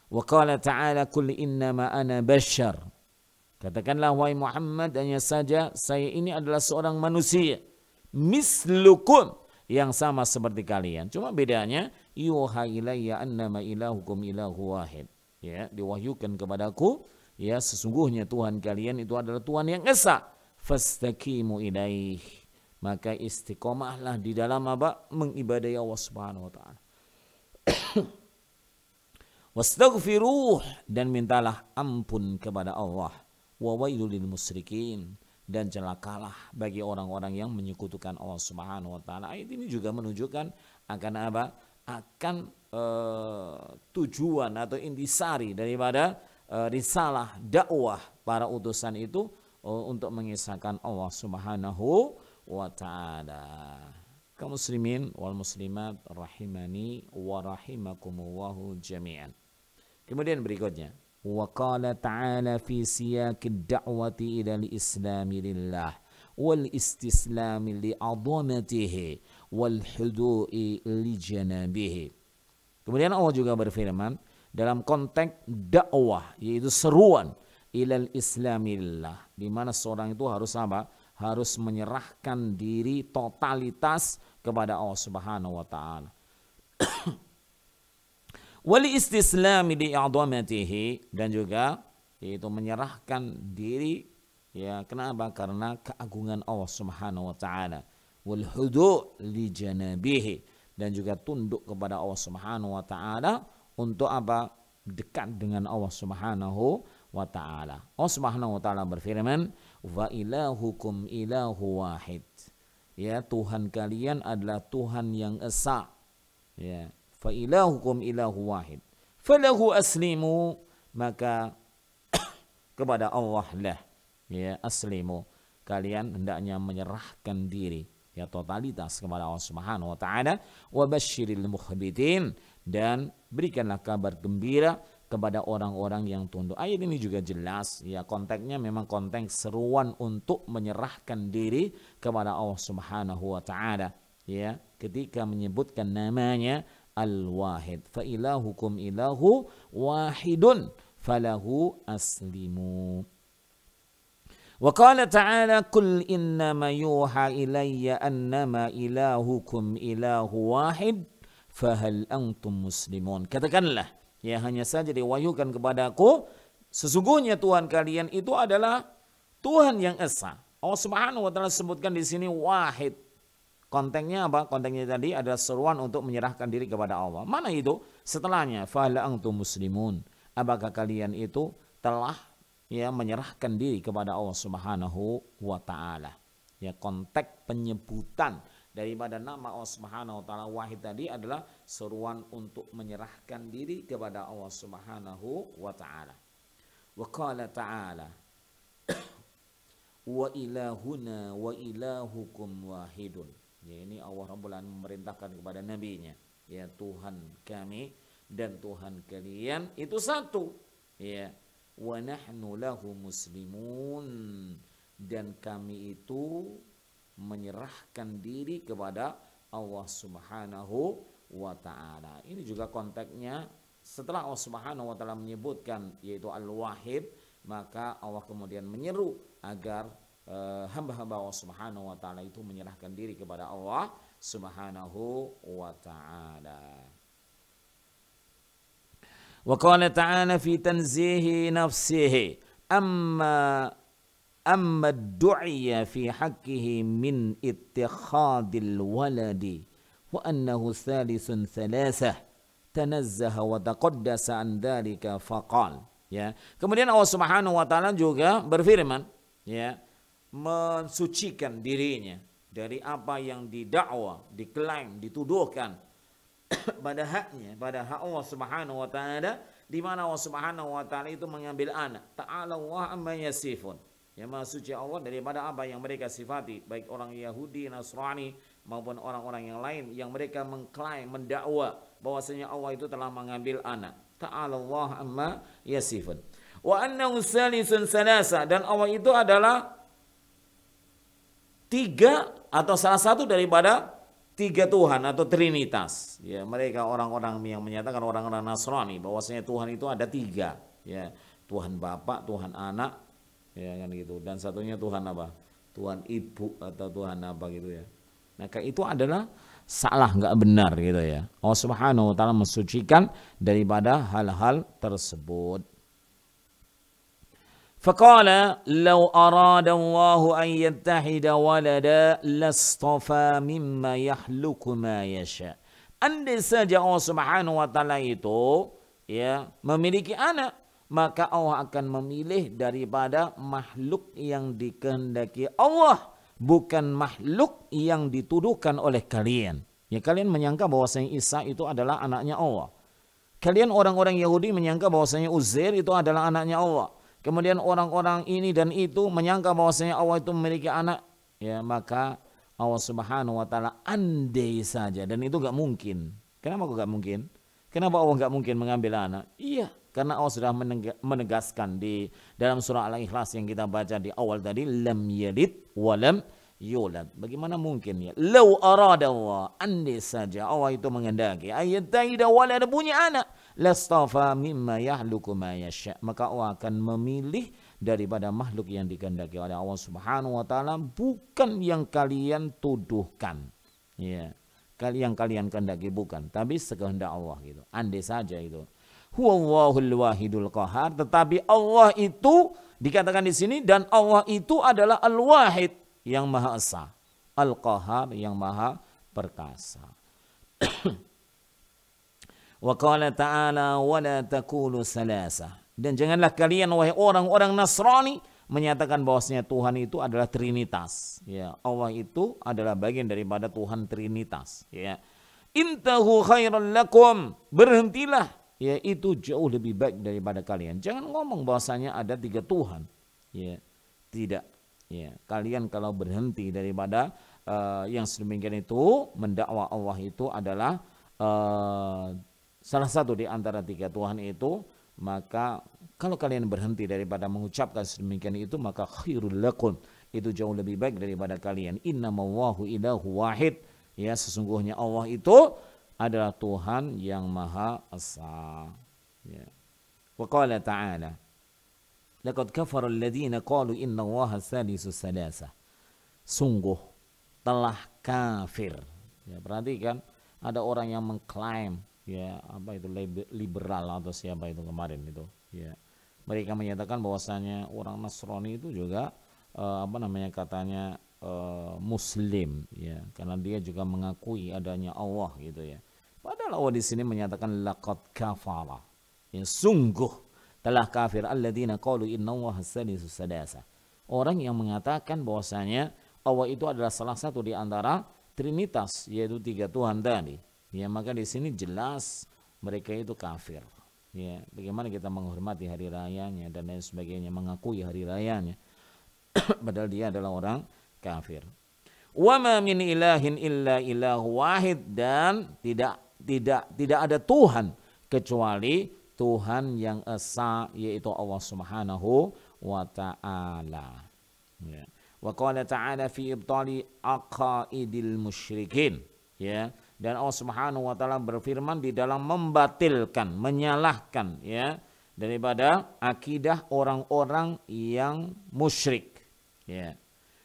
Wa qala ta'ala, "Qul innama ana bashar." Katakanlah wahai Muhammad, hanya saja saya ini adalah seorang manusia, mislukum, yang sama seperti kalian. Cuma bedanya yuha ilayya annama ilahukum ilahu wahid. Ya, diwahyukan kepadaku ya sesungguhnya Tuhan kalian itu adalah Tuhan yang esa. Fastaqimu ilaih, maka istiqomahlah di dalam apa? Mengibadahi Allah Subhanahu wa taala. Wastaghfiruh, dan mintalah ampun kepada Allah. Wa wailul lil musyrikin, dan celakalah bagi orang-orang yang menyekutukan Allah Subhanahu wa taala. Ayat ini juga menunjukkan akan apa? Akan tujuan atau intisari daripada risalah dakwah para utusan itu untuk mengisahkan Allah Subhanahu wa taala. Kaum muslimin wal muslimat rahimani wa rahimakumullahu jami'an. Kemudian berikutnya, wa qala ta'ala fi siyaqid da'wati ila al-islam lillah wal istislam li 'azamatihi wal hudu'i li janabihi. Kemudian Allah juga berfirman dalam konteks dakwah, yaitu seruan ilal islamillah, di mana seorang itu harus apa? Harus menyerahkan diri totalitas kepada Allah Subhanahu wa taala. Wali istislami li i'dhamatihi, dan juga yaitu menyerahkan diri ya kenapa? Karena keagungan Allah Subhanahu wa taala. Wal hudu' li janabihi, dan juga tunduk kepada Allah Subhanahu wa taala untuk apa? Dekat dengan Allah Subhanahu wa ta'ala. Allah Subhanahu wa ta'ala berfirman, wa ilahukum ilahu wahid. Ya, Tuhan kalian adalah Tuhan yang esa. Ya, fa ilahukum ilahu wahid. Falahu aslimu, maka kepada Allah lah ya aslimu, kalian hendaknya menyerahkan diri ya totalitas kepada Allah Subhanahu wa ta'ala. Wa basyiril mukhbitin, dan berikanlah kabar gembira kepada orang-orang yang tunduk. Ayat ini juga jelas ya, konteksnya memang konteks seruan untuk menyerahkan diri kepada Allah Subhanahu wa taala ya, ketika menyebutkan namanya Al-Wahid. Fa ilahukum ilahu wahidun falahu aslimu. Wa qala ta'ala, "Qul innama yuha ilayya annama ilahukum ilahu wahid fahal antum muslimun." Katakanlah, ya hanya saja diwahyukan kepadaku sesungguhnya Tuhan kalian itu adalah Tuhan yang esa. Allah Subhanahu wa taala sebutkan di sini wahid. Konteksnya apa? Konteksnya tadi adalah seruan untuk menyerahkan diri kepada Allah. Mana itu? Setelahnya, fahal antum muslimun. Apakah kalian itu telah ya menyerahkan diri kepada Allah Subhanahu wa taala. Ya, konteks penyebutan daripada nama Allah Subhanahu wa taala wahid tadi adalah seruan untuk menyerahkan diri kepada Allah Subhanahu wa taala. Wa qala ta'ala wa ilahuna wa ilahukum wahidun. Ya, ini Allah Rabbul Alamin memerintahkan kepada nabinya, ya, Tuhan kami dan Tuhan kalian itu satu. Ya, wa nahnu lahu muslimun, dan kami itu menyerahkan diri kepada Allah Subhanahu wa taala. Ini juga konteksnya setelah Allah Subhanahu wa taala menyebutkan yaitu Al-Wahid, maka Allah kemudian menyeru agar hamba-hamba Allah Subhanahu wa taala itu menyerahkan diri kepada Allah Subhanahu wa taala. Wa qala ta'ala fi tanzihi nafsihi amma du'iya fi haqqihi min ittikhadil waladi wa annahu thalisun thalasah tanazzaha wa taqaddasa an dzalika faqal. Ya, kemudian Allah Subhanahu wa taala juga berfirman, ya, mensucikan dirinya dari apa yang didakwa, diklaim, dituduhkan pada haknya, pada hak Allah Subhanahu wa taala, di mana Allah Subhanahu wa taala itu mengambil anak. Ta'ala Allah amma yasifun. Ya, maha suci Allah daripada apa yang mereka sifati, baik orang Yahudi, Nasrani maupun orang-orang yang lain yang mereka mengklaim, mendakwa bahwasanya Allah itu telah mengambil anak. Ta'ala Allah amma yasifun. Wa annahu salisun salasa, dan Allah itu adalah tiga atau salah satu daripada tiga Tuhan atau Trinitas. Ya, mereka orang-orang yang menyatakan, orang-orang Nasrani, bahwasanya Tuhan itu ada tiga. Ya, Tuhan Bapa, Tuhan Anak, ya kan gitu. Dan satunya Tuhan apa? Tuhan Ibu atau Tuhan apa gitu ya. Maka itu adalah salah, nggak benar gitu ya. Allah Subhanahu wa taala mensucikan daripada hal-hal tersebut. Faqala law arada Allah an yattahida walada lastafa mimma yahluku ma yasha. Andai saja Allah Subhanahu wa taala itu, ya, memiliki anak, maka Allah akan memilih daripada makhluk yang dikehendaki Allah, bukan makhluk yang dituduhkan oleh kalian. Ya, kalian menyangka bahwasanya Isa itu adalah anaknya Allah. Kalian orang-orang Yahudi menyangka bahwasanya Uzair itu adalah anaknya Allah. Kemudian orang-orang ini dan itu menyangka bahwasanya Allah itu memiliki anak. Ya, maka Allah Subhanahu wa taala andai saja, dan itu gak mungkin. Kenapa kok gak mungkin? Kenapa Allah gak mungkin mengambil anak? Iya, karena Allah sudah menegaskan di dalam surah Al-Ikhlas yang kita baca di awal tadi, lam yalid wa lam yulad. Bagaimana mungkin ya? Lau arada Allah, andai saja Allah itu mengendaki ayattaida walad, punya anak, lastafa mimma yahluku ma yasha, maka Allah akan memilih daripada makhluk yang dikehendaki oleh Allah Subhanahu wa taala, bukan yang kalian tuduhkan. Ya, yang kalian kehendaki bukan, tapi sekehendak Allah gitu. Andai saja itu. Huwallahul wahidul qahar, tetapi Allah itu dikatakan di sini, dan Allah itu adalah Al-Wahid yang Maha Esa, Al-Qahar yang Maha Perkasa. Wa qala ta'ala wa la taqulu salasa, dan janganlah kalian wahai orang-orang Nasrani menyatakan bahwasanya Tuhan itu adalah Trinitas. Ya, Allah itu adalah bagian daripada Tuhan Trinitas. Ya, intahu khairan lakum, berhentilah, ya, itu jauh lebih baik daripada kalian. Jangan ngomong bahwasanya ada tiga Tuhan. Ya, tidak. Ya, kalian kalau berhenti daripada yang sedemikian itu, mendakwa Allah itu adalah salah satu di antara tiga Tuhan itu, maka kalau kalian berhenti daripada mengucapkan sedemikian itu, maka khairul lakum, itu jauh lebih baik daripada kalian. Innamallahu ilahu wahid, ya, sesungguhnya Allah itu adalah Tuhan yang Maha Esa. Ya. Wa qala ta'ala laqad kafara alladziina qalu innallaha salisu salasa, sungguh telah kafir. Ya, perhatikan, ada orang yang mengklaim, ya, apa itu liberal atau siapa itu kemarin itu, ya, mereka menyatakan bahwasanya orang Nasrani itu juga katanya Muslim, ya, karena dia juga mengakui adanya Allah gitu ya. Padahal Allah di sini menyatakan laqad kafara, ya, sungguh telah kafir alladzina qalu innallaha salisu salasa, orang yang mengatakan bahwasanya Allah itu adalah salah satu di antara Trinitas, yaitu 3 Tuhan tadi. Ya, maka di sini jelas mereka itu kafir. Ya, bagaimana kita menghormati hari rayanya dan lain sebagainya, mengakui hari rayanya, padahal dia adalah orang kafir. Wa ma min ilahin illa ilahu wahid, dan tidak ada Tuhan kecuali Tuhan yang esa, yaitu Allah Subhanahu wa taala. Ya. Wa qala ta'ala fi ibtali aqaidil musyrikin, ya. Dan Allah Subhanahu wa taala berfirman di dalam membatilkan, menyalahkan, ya, daripada akidah orang-orang yang musyrik, ya.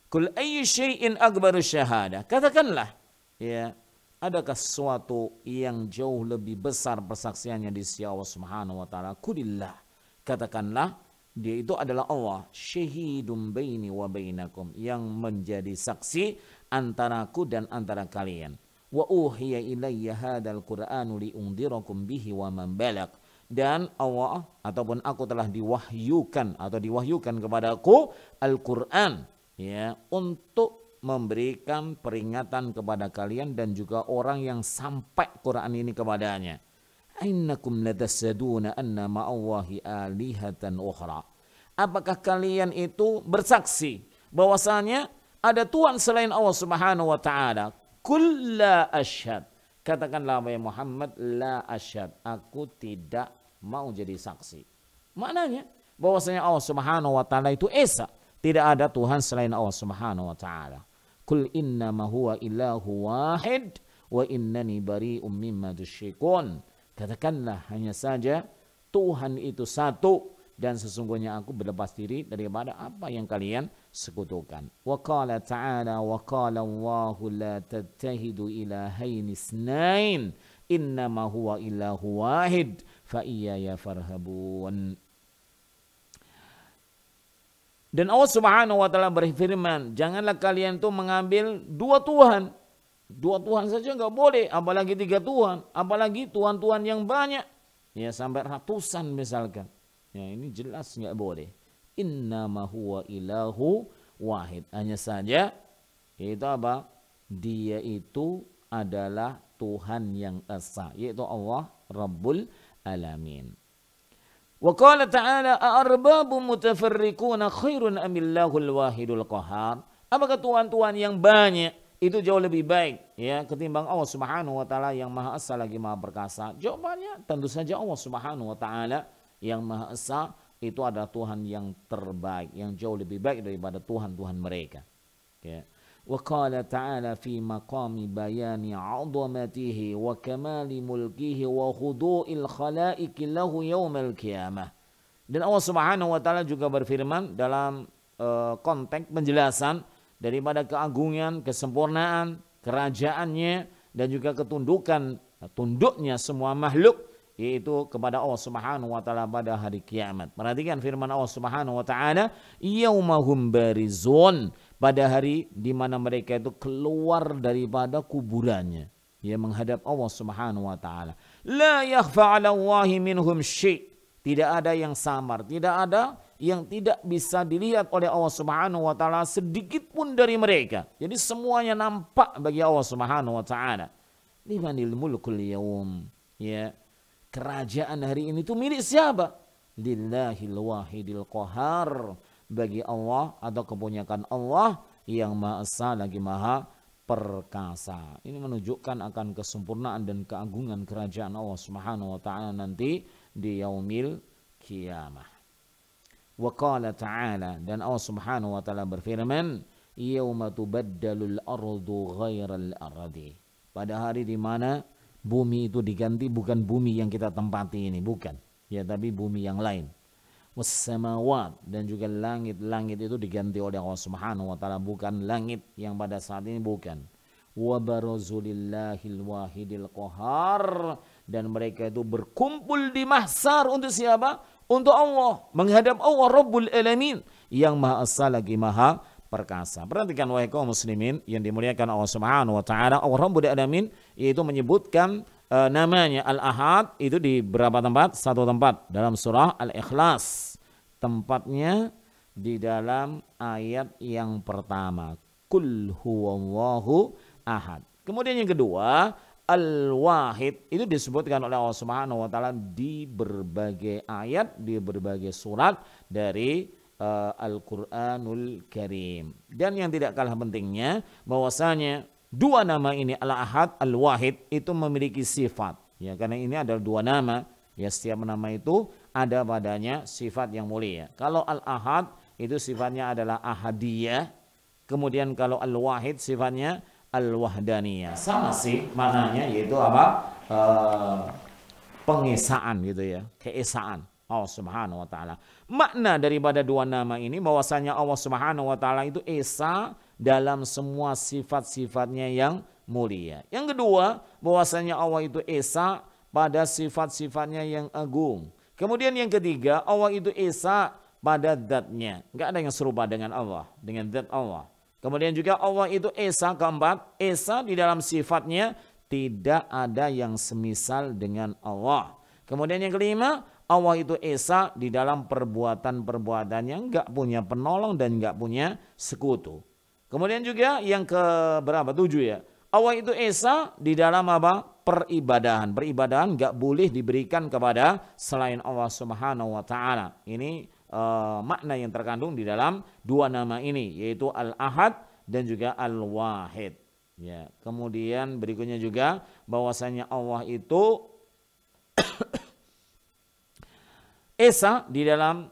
Kul ayyu syai'in akbaru syahadah. Katakanlah, ya, adakah sesuatu yang jauh lebih besar persaksiannya di sisi Allah Subhanahu wa taala? Kulillah. Katakanlah, dia itu adalah Allah, syahidum baini wa bainakum, yang menjadi saksi antaraku dan antara kalian. Wa uhiya ilayya hadzal qur'anu liundirakum bihi wa man balagh. Dan Allah ataupun aku telah diwahyukan atau diwahyukan kepadaku Al-Qur'an, ya, untuk memberikan peringatan kepada kalian dan juga orang yang sampai Quran ini kepadanya. Innakum latasaduna anna ma'allahi alihatan ukhra. Apakah kalian itu bersaksi bahwasanya ada Tuhan selain Allah Subhanahu wa taala? Qul la asyhad. Katakanlah wahai Muhammad, la asyhad, aku tidak mau jadi saksi. Maknanya bahwasanya Allah Subhanahu wa taala itu esa, tidak ada Tuhan selain Allah Subhanahu wa taala. Qul innama huwa ilahu wahid wa innani bari'um mimma tusyrikun. Katakanlah hanya saja Tuhan itu satu, dan sesungguhnya aku berlepas diri daripada apa yang kalian sekutukan. Wa qala ta'ala wa qala Allahu la tattahidu ilahaini itsnain innama huwa ilahu wahid fa iyaya farhabun. Dan Allah Subhanahu wa taala berfirman, janganlah kalian tuh mengambil 2 Tuhan. 2 Tuhan saja enggak boleh, apalagi 3 Tuhan, apalagi Tuhan-Tuhan yang banyak. Ya, sampai ratusan misalkan. Ya, ini jelas enggak boleh. Innama huwa ilahu wahid. Hanya saja yaitu apa? Dia itu adalah Tuhan yang esa, yaitu Allah Rabbul Alamin. Wa qala ta'ala a'arbabun mutafarriquna khairun amillahul wahidul qahar. Apakah Tuhan-Tuhan yang banyak itu jauh lebih baik, ya, ketimbang Allah Subhanahu wa taala yang Maha Esa lagi Maha Perkasa? Jawabannya tentu saja Allah Subhanahu wa taala yang Maha Esa itu adalah Tuhan yang terbaik, yang jauh lebih baik daripada Tuhan-Tuhan mereka. Ya. Wa qala ta'ala fi maqami bayani 'azamatihi wa kamali mulkihi wa khudu'il khalaiqi lahu yaumal qiyamah. Dan Allah Subhanahu wa taala juga berfirman dalam konteks penjelasan daripada keagungan, kesempurnaan, kerajaannya dan juga tunduknya semua makhluk, yaitu kepada Allah Subhanahu wa taala pada hari kiamat. Perhatikan firman Allah Subhanahu wa taala, yaumahum barizun, pada hari di mana mereka itu keluar daripada kuburannya, ya, menghadap Allah Subhanahu wa taala. La yakhfa 'ala Allahi minhum syai', tidak ada yang samar, tidak ada yang tidak bisa dilihat oleh Allah Subhanahu wa taala sedikit pun dari mereka. Jadi semuanya nampak bagi Allah Subhanahu wa taala. Limanil mulkul yaum, ya. Kerajaan hari ini itu milik siapa? Lillahil wahidil qahar, bagi Allah atau kepunyaan Allah yang Maha Esa lagi Maha Perkasa. Ini menunjukkan akan kesempurnaan dan keagungan kerajaan Allah Subhanahu wa taala nanti di yaumil qiyamah. Wa qala ta'ala, dan Allah Subhanahu wa taala berfirman, yauma tubaddalul ardu ghairal ardi, pada hari di mana bumi itu diganti, bukan bumi yang kita tempati ini, bukan, ya, tapi bumi yang lain. Was-samawat, dan juga langit-langit itu diganti oleh Allah Subhanahu wa taala, bukan langit yang pada saat ini, bukan. Wa barazulillahil wahidil qahar, dan mereka itu berkumpul di mahsyar untuk siapa? Untuk Allah, menghadap Allah Rabbul Alamin yang Maha Esa lagi Maha Perkasa. Perhatikan wahai kaum muslimin yang dimuliakan Allah Subhanahu wa taala, Allah Rabbul Alamin yaitu menyebutkan namanya Al-Ahad itu di berapa tempat? 1 tempat dalam surah Al-Ikhlas. Tempatnya di dalam ayat yang pertama. Qul huwallahu Ahad. Kemudian yang kedua, Al-Wahid itu disebutkan oleh Allah Subhanahu wa taala di berbagai ayat, di berbagai surat dari Al-Qur'anul Karim. Dan yang tidak kalah pentingnya bahwasanya dua nama ini Al-Ahad, Al-Wahid itu memiliki sifat. Ya, karena ini adalah dua nama, ya setiap nama itu ada padanya sifat yang mulia. Kalau Al-Ahad itu sifatnya adalah ahadiyah. Kemudian kalau Al-Wahid sifatnya Al-Wahdaniyah. Sama sih maknanya, yaitu apa? Pengesaan gitu ya, keesaan Allah Subhanahu wa taala. Makna daripada dua nama ini bahwasanya Allah Subhanahu wa taala itu esa dalam semua sifat-sifatnya yang mulia. Yang kedua, bahwasanya Allah itu esa pada sifat-sifatnya yang agung. Kemudian yang ketiga, Allah itu esa pada zatnya. Enggak ada yang serupa dengan Allah, dengan zat Allah. Kemudian juga Allah itu esa, keempat, esa di dalam sifatnya tidak ada yang semisal dengan Allah. Kemudian yang kelima, Allah itu esa di dalam perbuatan-perbuatannya, enggak punya penolong dan enggak punya sekutu. Kemudian juga yang keberapa? 7 ya. Allah itu esa di dalam apa? Peribadahan. Peribadahan enggak boleh diberikan kepada selain Allah Subhanahu wa taala. Ini makna yang terkandung di dalam dua nama ini, yaitu Al-Ahad dan juga Al-Wahid. Ya, kemudian berikutnya juga bahwasanya Allah itu esa di dalam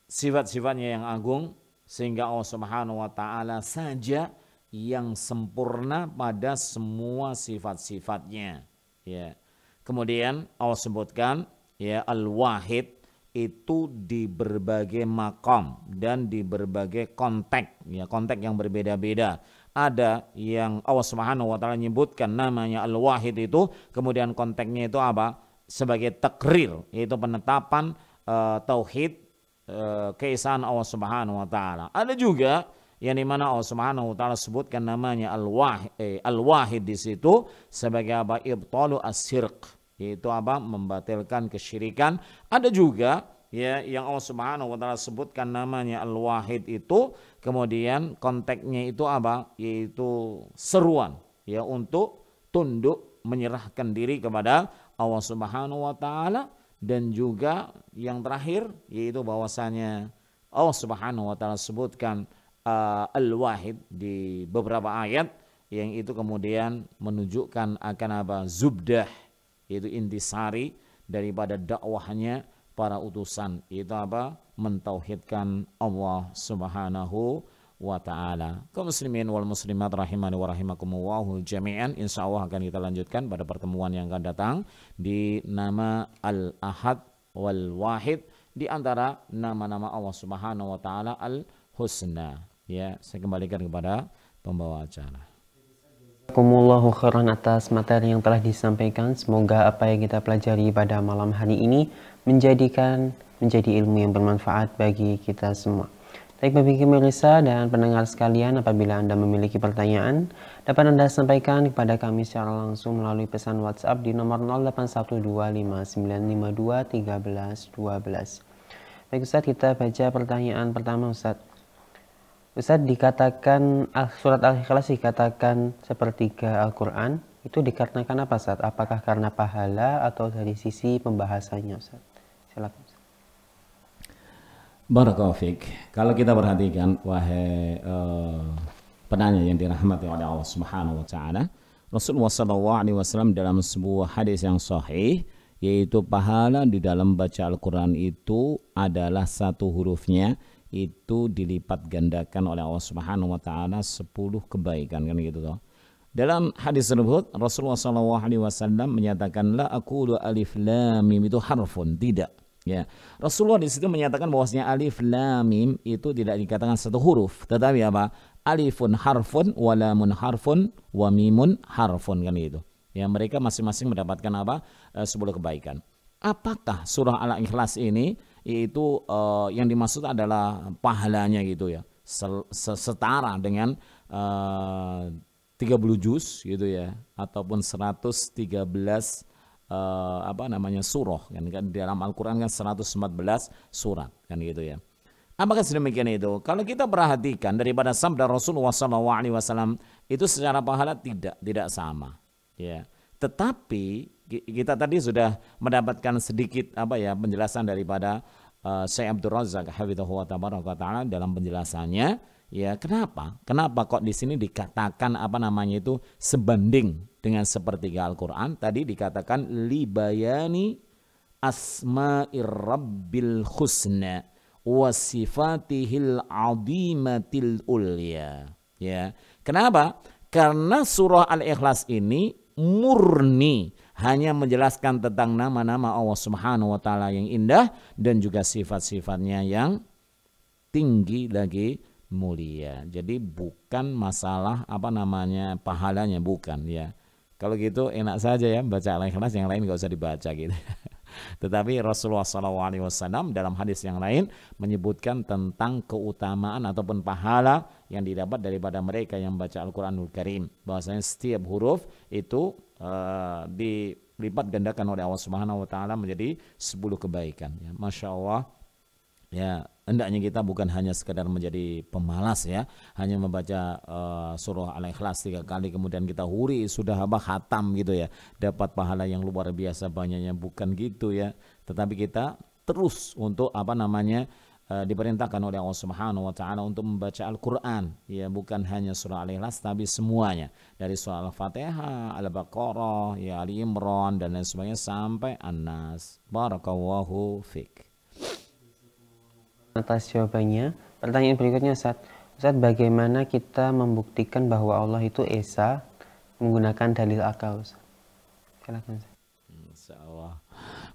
sifat-sifatnya yang agung, sehingga Allah Subhanahu wa taala saja yang sempurna pada semua sifat-sifatnya. Ya. Kemudian Allah sebutkan ya Al-Wahid itu di berbagai makam dan di berbagai konteks, ya konteks yang berbeda-beda. Ada yang Allah Subhanahu wa taala menyebutkan namanya Al-Wahid itu, kemudian konteksnya itu apa? Sebagai takrir, yaitu penetapan tauhid, keesaan Allah Subhanahu wa taala. Ada juga yang dimana Allah Subhanahu wa taala sebutkan namanya Al-Wahid di situ sebagai apa? Ibtalu as-syirq, yaitu apa? Membatalkan kesyirikan. Ada juga ya yang Allah Subhanahu wa taala sebutkan namanya Al-Wahid itu, kemudian konteksnya itu apa? Yaitu seruan ya untuk tunduk menyerahkan diri kepada Allah Subhanahu wa taala. Dan juga yang terakhir yaitu bahwasanya Allah Subhanahu wa taala sebutkan Al-Wahid di beberapa ayat yang itu kemudian menunjukkan akan apa? Zubdah, yaitu intisari daripada dakwahnya para utusan, yaitu apa? Mentauhidkan Allah Subhanahu wa ta'ala. Kaum muslimin wal muslimat rahimani wa rahimakumullahu jami'an, insyaallah akan kita lanjutkan pada pertemuan yang akan datang di nama Al-Ahad wal Wahid, di antara nama-nama Allah Subhanahu wa ta'ala Al-Husna. Ya, saya kembalikan kepada pembawa acara. Jazakumullahu khairan atas materi yang telah disampaikan. Semoga apa yang kita pelajari pada malam hari ini menjadi ilmu yang bermanfaat bagi kita semua. Baik bagi pemirsa dan pendengar sekalian, apabila Anda memiliki pertanyaan, dapat Anda sampaikan kepada kami secara langsung melalui pesan WhatsApp di nomor 081259521312. Baik Ustaz, kita baca pertanyaan pertama Ustaz. Ustaz, dikatakan surat Al-Ikhlas dikatakan sepertiga Al-Quran, itu dikarenakan apa Ustaz? Apakah karena pahala atau dari sisi pembahasannya Ustaz? Silakan. Barakallahu fiik. Kalau kita perhatikan wahai penanya yang dirahmati oleh Allah Subhanahu wa taala, Rasulullah SAW dalam sebuah hadis yang sahih, yaitu pahala di dalam baca Al-Qur'an itu adalah satu hurufnya itu dilipat gandakan oleh Allah Subhanahu wa taala 10 kebaikan, kan gitu toh. Dalam hadis tersebut Rasulullah SAW menyatakan la aqulu alif lam mim itu harfun, tidak. Ya, Rasulullah di situ menyatakan bahwasanya alif lam mim itu tidak dikatakan satu huruf, tetapi apa? Alifun harfun, wa lamun harfun, wa mimun harfun, kan gitu. Ya, mereka masing-masing mendapatkan apa? 10 kebaikan. Apakah surah Al-Ikhlas ini yaitu yang dimaksud adalah pahalanya gitu ya, setara dengan 30 juz gitu ya, ataupun 113 surah kan di dalam Al-Qur'an kan 114 surat kan gitu ya. Apakah sedemikian itu? Kalau kita perhatikan daripada sabda Rasulullah SAW itu secara pahala tidak sama. Ya. Tetapi kita tadi sudah mendapatkan sedikit penjelasan daripada Syekh Abdul Razak hafidhahu wa ta'ala dalam penjelasannya. Ya, kenapa kok di sini dikatakan itu sebanding dengan sepertiga Al-Qur'an? Tadi dikatakan libayani asma'ir rabbil husna wa sifatihil azimatil ulya. Ya. Kenapa? Karena surah Al-Ikhlas ini murni hanya menjelaskan tentang nama-nama Allah Subhanahu wa taala yang indah dan juga sifat-sifatnya yang tinggi lagi mulia. Jadi bukan masalah pahalanya, bukan ya. Kalau gitu enak saja ya baca Al-Ikhlas, yang lain nggak usah dibaca gitu. Tetapi Rasulullah SAW dalam hadis yang lain menyebutkan tentang keutamaan ataupun pahala yang didapat daripada mereka yang baca Al-Quranul Karim. Bahwasanya setiap huruf itu dilipat gandakan oleh Allah Subhanahu wa taala menjadi 10 kebaikan. Ya, Masya Allah. Ya, hendaknya kita bukan hanya sekedar menjadi pemalas ya, hanya membaca surah Al-Ikhlas 3 kali kemudian kita huri sudah khatam gitu ya, dapat pahala yang luar biasa banyaknya, bukan gitu ya. Tetapi kita terus untuk diperintahkan oleh Allah Subhanahu wa taala untuk membaca Al-Qur'an ya, bukan hanya surah Al-Ikhlas tapi semuanya dari surah Al-Fatihah, Al-Baqarah, ya Ali Imran dan lain sebagainya sampai An-Nas. Barakallahu fik. Atas jawabannya. Pertanyaan berikutnya, Ustaz, bagaimana kita membuktikan bahwa Allah itu esa menggunakan dalil akal, Ustaz? Silakan, Ustaz. Insyaallah.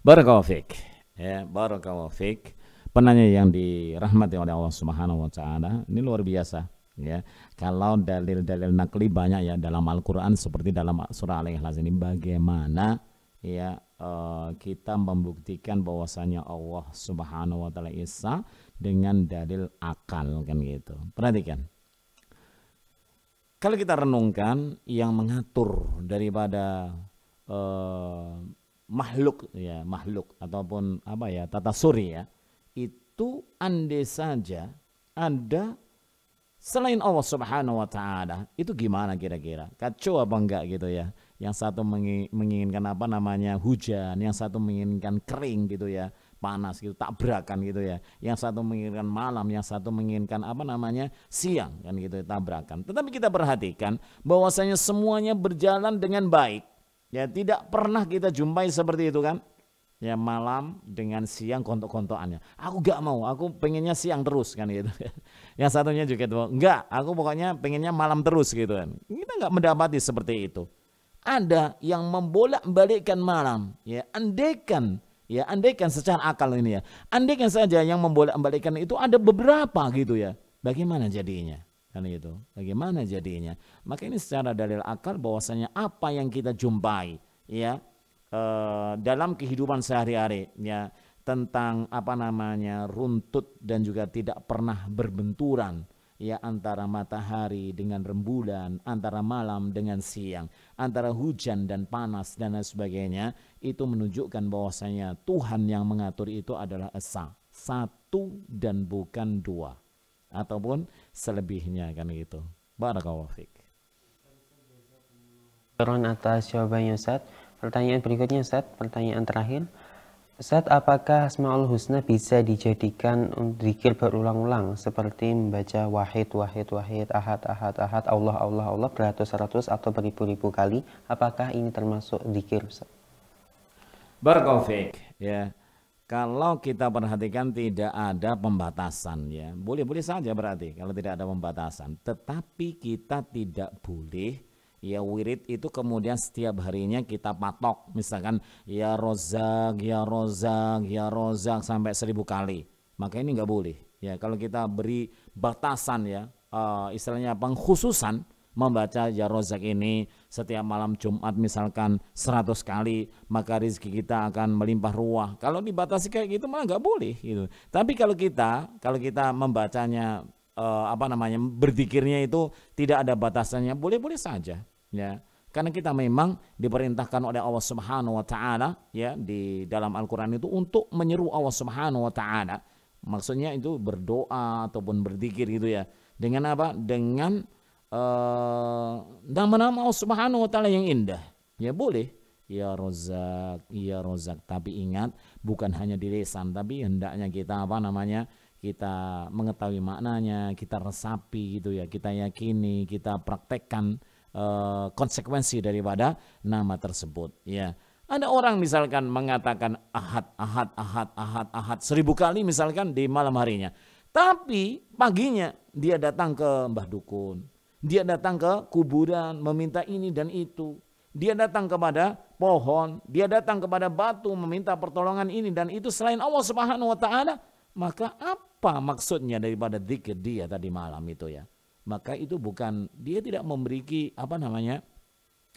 Barakallahu fik. Ya, barakallahu fik. Penanya yang dirahmati oleh Allah Subhanahu wa taala, ini luar biasa ya. Kalau dalil-dalil nakli banyak ya dalam Al-Qur'an seperti dalam surah Al-Ikhlas ini, bagaimana ya kita membuktikan bahwasanya Allah Subhanahu wa taala esa dengan dalil akal kan gitu. Perhatikan. Kalau kita renungkan yang mengatur daripada makhluk ataupun tata surya itu andai saja ada selain Allah Subhanahu wa taala, itu gimana kira-kira? Kacau apa enggak gitu ya? Yang satu menginginkan hujan, yang satu menginginkan kering gitu ya, panas gitu, tabrakan gitu ya. Yang satu menginginkan malam, yang satu menginginkan siang kan gitu, tabrakan. Tetapi kita perhatikan bahwasanya semuanya berjalan dengan baik. Ya, tidak pernah kita jumpai seperti itu kan? Ya, malam dengan siang kontok-kontokannya. Aku gak mau, aku pengennya siang terus kan gitu. Yang satunya juga tuh, enggak, aku pokoknya pengennya malam terus gitu kan. Kita gak mendapati seperti itu. Ada yang membolak-balikkan malam. Ya, andaikan secara akal ini ya. Andaikan saja yang membolak-balikkan itu ada beberapa gitu ya. Bagaimana jadinya? Kan gitu. Bagaimana jadinya? Maka ini secara dalil akal bahwasanya apa yang kita jumpai ya dalam kehidupan sehari-hari ya, tentang runtut dan juga tidak pernah berbenturan ya, antara matahari dengan rembulan, antara malam dengan siang, antara hujan dan panas dan lain sebagainya, itu menunjukkan bahwasanya Tuhan yang mengatur itu adalah esa, satu dan bukan dua ataupun selebihnya kan gitu. Barakallahu fiik. Atas jawabannya, Ustaz. Pertanyaan berikutnya, Ustaz, pertanyaan terakhir. Ustaz, apakah Asmaul Husna bisa dijadikan zikir berulang-ulang seperti membaca wahid, wahid, wahid, ahad, ahad, ahad, Allah, Allah, Allah beratus-ratus atau beribu-ribu kali? Apakah ini termasuk zikir, Ustaz? Barakallahu fiik. Ya. Kalau kita perhatikan tidak ada pembatasan ya. Boleh-boleh saja berarti kalau tidak ada pembatasan. Tetapi kita tidak boleh ya wirid itu kemudian setiap harinya kita patok, misalkan ya rozak, ya rozak, ya rozak sampai 1000 kali. Maka ini nggak boleh. Ya, kalau kita beri batasan ya, istilahnya pengkhususan membaca ya rozak ini setiap malam Jumat misalkan 100 kali, maka rezeki kita akan melimpah ruah. Kalau dibatasi kayak gitu malah nggak boleh gitu. Tapi kalau kita membacanya berzikirnya itu tidak ada batasannya, boleh-boleh saja. Ya, karena kita memang diperintahkan oleh Allah Subhanahu wa taala ya di dalam Al-Qur'an itu untuk menyeru Allah Subhanahu wa taala Maksudnya itu berdoa ataupun berzikir gitu ya. Dengan apa? Dengan nama-nama Allah Subhanahu wa taala yang indah. Ya boleh. Ya Rozak, tapi ingat bukan hanya di lisan, tapi hendaknya kita apa namanya? Kita mengetahui maknanya, kita resapi gitu ya, kita yakini, kita praktekkan konsekuensi daripada nama tersebut ya. Ada orang misalkan mengatakan ahad 1000 kali misalkan di malam harinya, tapi paginya dia datang ke Mbah Dukun, dia datang ke kuburan meminta ini dan itu, dia datang kepada pohon, dia datang kepada batu meminta pertolongan ini dan itu selain Allah Subhanahu wa taala, maka apa maksudnya daripada zikir dia tadi malam itu ya? Maka itu bukan, dia tidak memiliki apa namanya,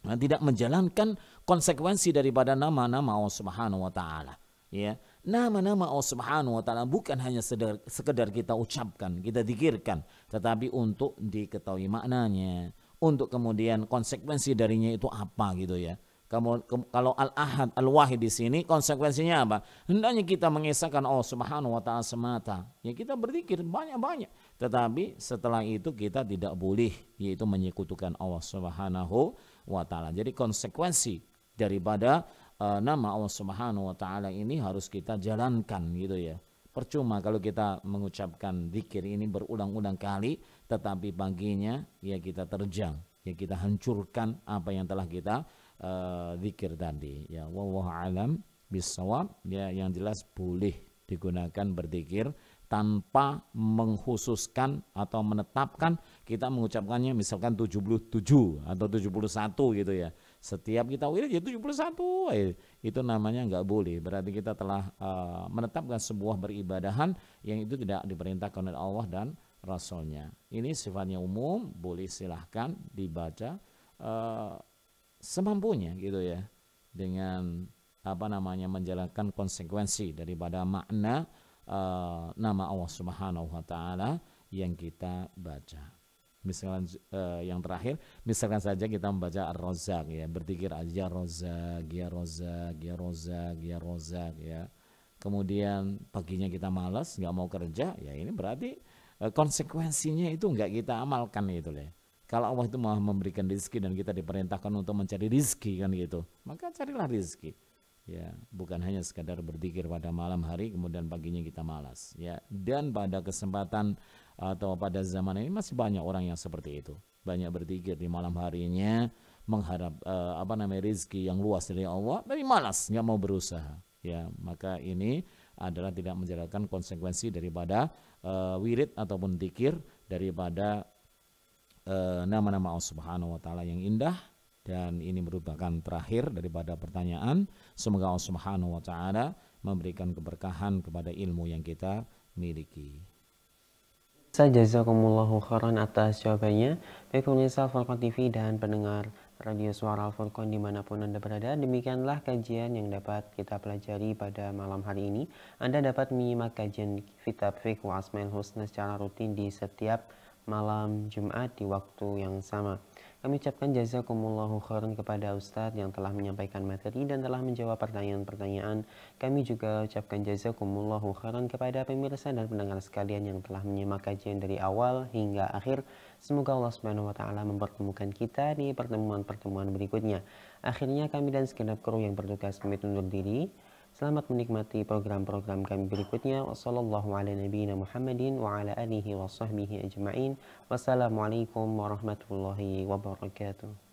tidak menjalankan konsekuensi daripada nama-nama Allah Subhanahu wa taala ya. Nama-nama Allah Subhanahu wa taala bukan hanya sekedar kita ucapkan, kita zikirkan, tetapi untuk diketahui maknanya, untuk kemudian konsekuensi darinya itu apa gitu ya. Kalau Al-Ahad, Al-Wahid di sini konsekuensinya apa? Hendaknya kita mengesahkan Allah Subhanahu wa taala semata. Ya kita berzikir banyak-banyak, tetapi setelah itu kita tidak boleh yaitu menyekutukan Allah Subhanahu wa taala. Jadi konsekuensi daripada nama Allah Subhanahu wa taala ini harus kita jalankan gitu ya. Percuma kalau kita mengucapkan zikir ini berulang-ulang kali, tetapi paginya ya kita terjang, ya kita hancurkan apa yang telah kita zikir tadi. Ya wallahu alam bisawab. Ya yang jelas boleh digunakan berzikir tanpa mengkhususkan atau menetapkan kita mengucapkannya misalkan 77 atau 71 gitu ya. Setiap kita wirid ya 71, itu namanya nggak boleh. Berarti kita telah menetapkan sebuah beribadahan yang itu tidak diperintahkan oleh Allah dan Rasulnya. Ini sifatnya umum, boleh silahkan dibaca semampunya gitu ya, dengan apa namanya menjalankan konsekuensi daripada makna nama Allah Subhanahu wa taala yang kita baca. Misalkan yang terakhir, misalkan saja kita membaca Ar-Razzaq ya, berzikir aja Razzaq, ya Razzaq, ya Razzaq, ya Razzaq ya. Kemudian paginya kita malas, nggak mau kerja, ya ini berarti konsekuensinya itu nggak kita amalkan itu lah. Kalau Allah itu mau memberikan rezeki dan kita diperintahkan untuk mencari rezeki kan gitu, maka carilah rezeki. Ya, bukan hanya sekadar berzikir pada malam hari kemudian paginya kita malas ya. Dan pada kesempatan atau pada zaman ini masih banyak orang yang seperti itu. Banyak berzikir di malam harinya mengharap rezeki yang luas dari Allah, tapi malas, nggak mau berusaha. Ya, maka ini adalah tidak menjalankan konsekuensi daripada wirid ataupun zikir daripada nama-nama Allah Subhanahu wa taala yang indah. Dan ini merupakan terakhir daripada pertanyaan. Semoga Allah Subhanahu wa taala memberikan keberkahan kepada ilmu yang kita miliki. Jazakumullahu khairan atas jawabannya. Baik pemirsa Al-Furqan TV dan pendengar Radio Suara Al-Furqan dimanapun Anda berada, demikianlah kajian yang dapat kita pelajari pada malam hari ini. Anda dapat menyimak kajian kitab Fiqh wa Asmaul Husna secara rutin di setiap malam Jumat di waktu yang sama. Kami ucapkan jazakumullahu khairan kepada Ustadz yang telah menyampaikan materi dan telah menjawab pertanyaan-pertanyaan. Kami juga ucapkan jazakumullahu khairan kepada pemirsa dan pendengar sekalian yang telah menyimak kajian dari awal hingga akhir. Semoga Allah Subhanahu wa taala mempertemukan kita di pertemuan-pertemuan berikutnya. Akhirnya kami dan segenap kru yang bertugas pamit undur diri. Selamat menikmati program-program kami berikutnya. Wassalamualaikum warahmatullahi wabarakatuh.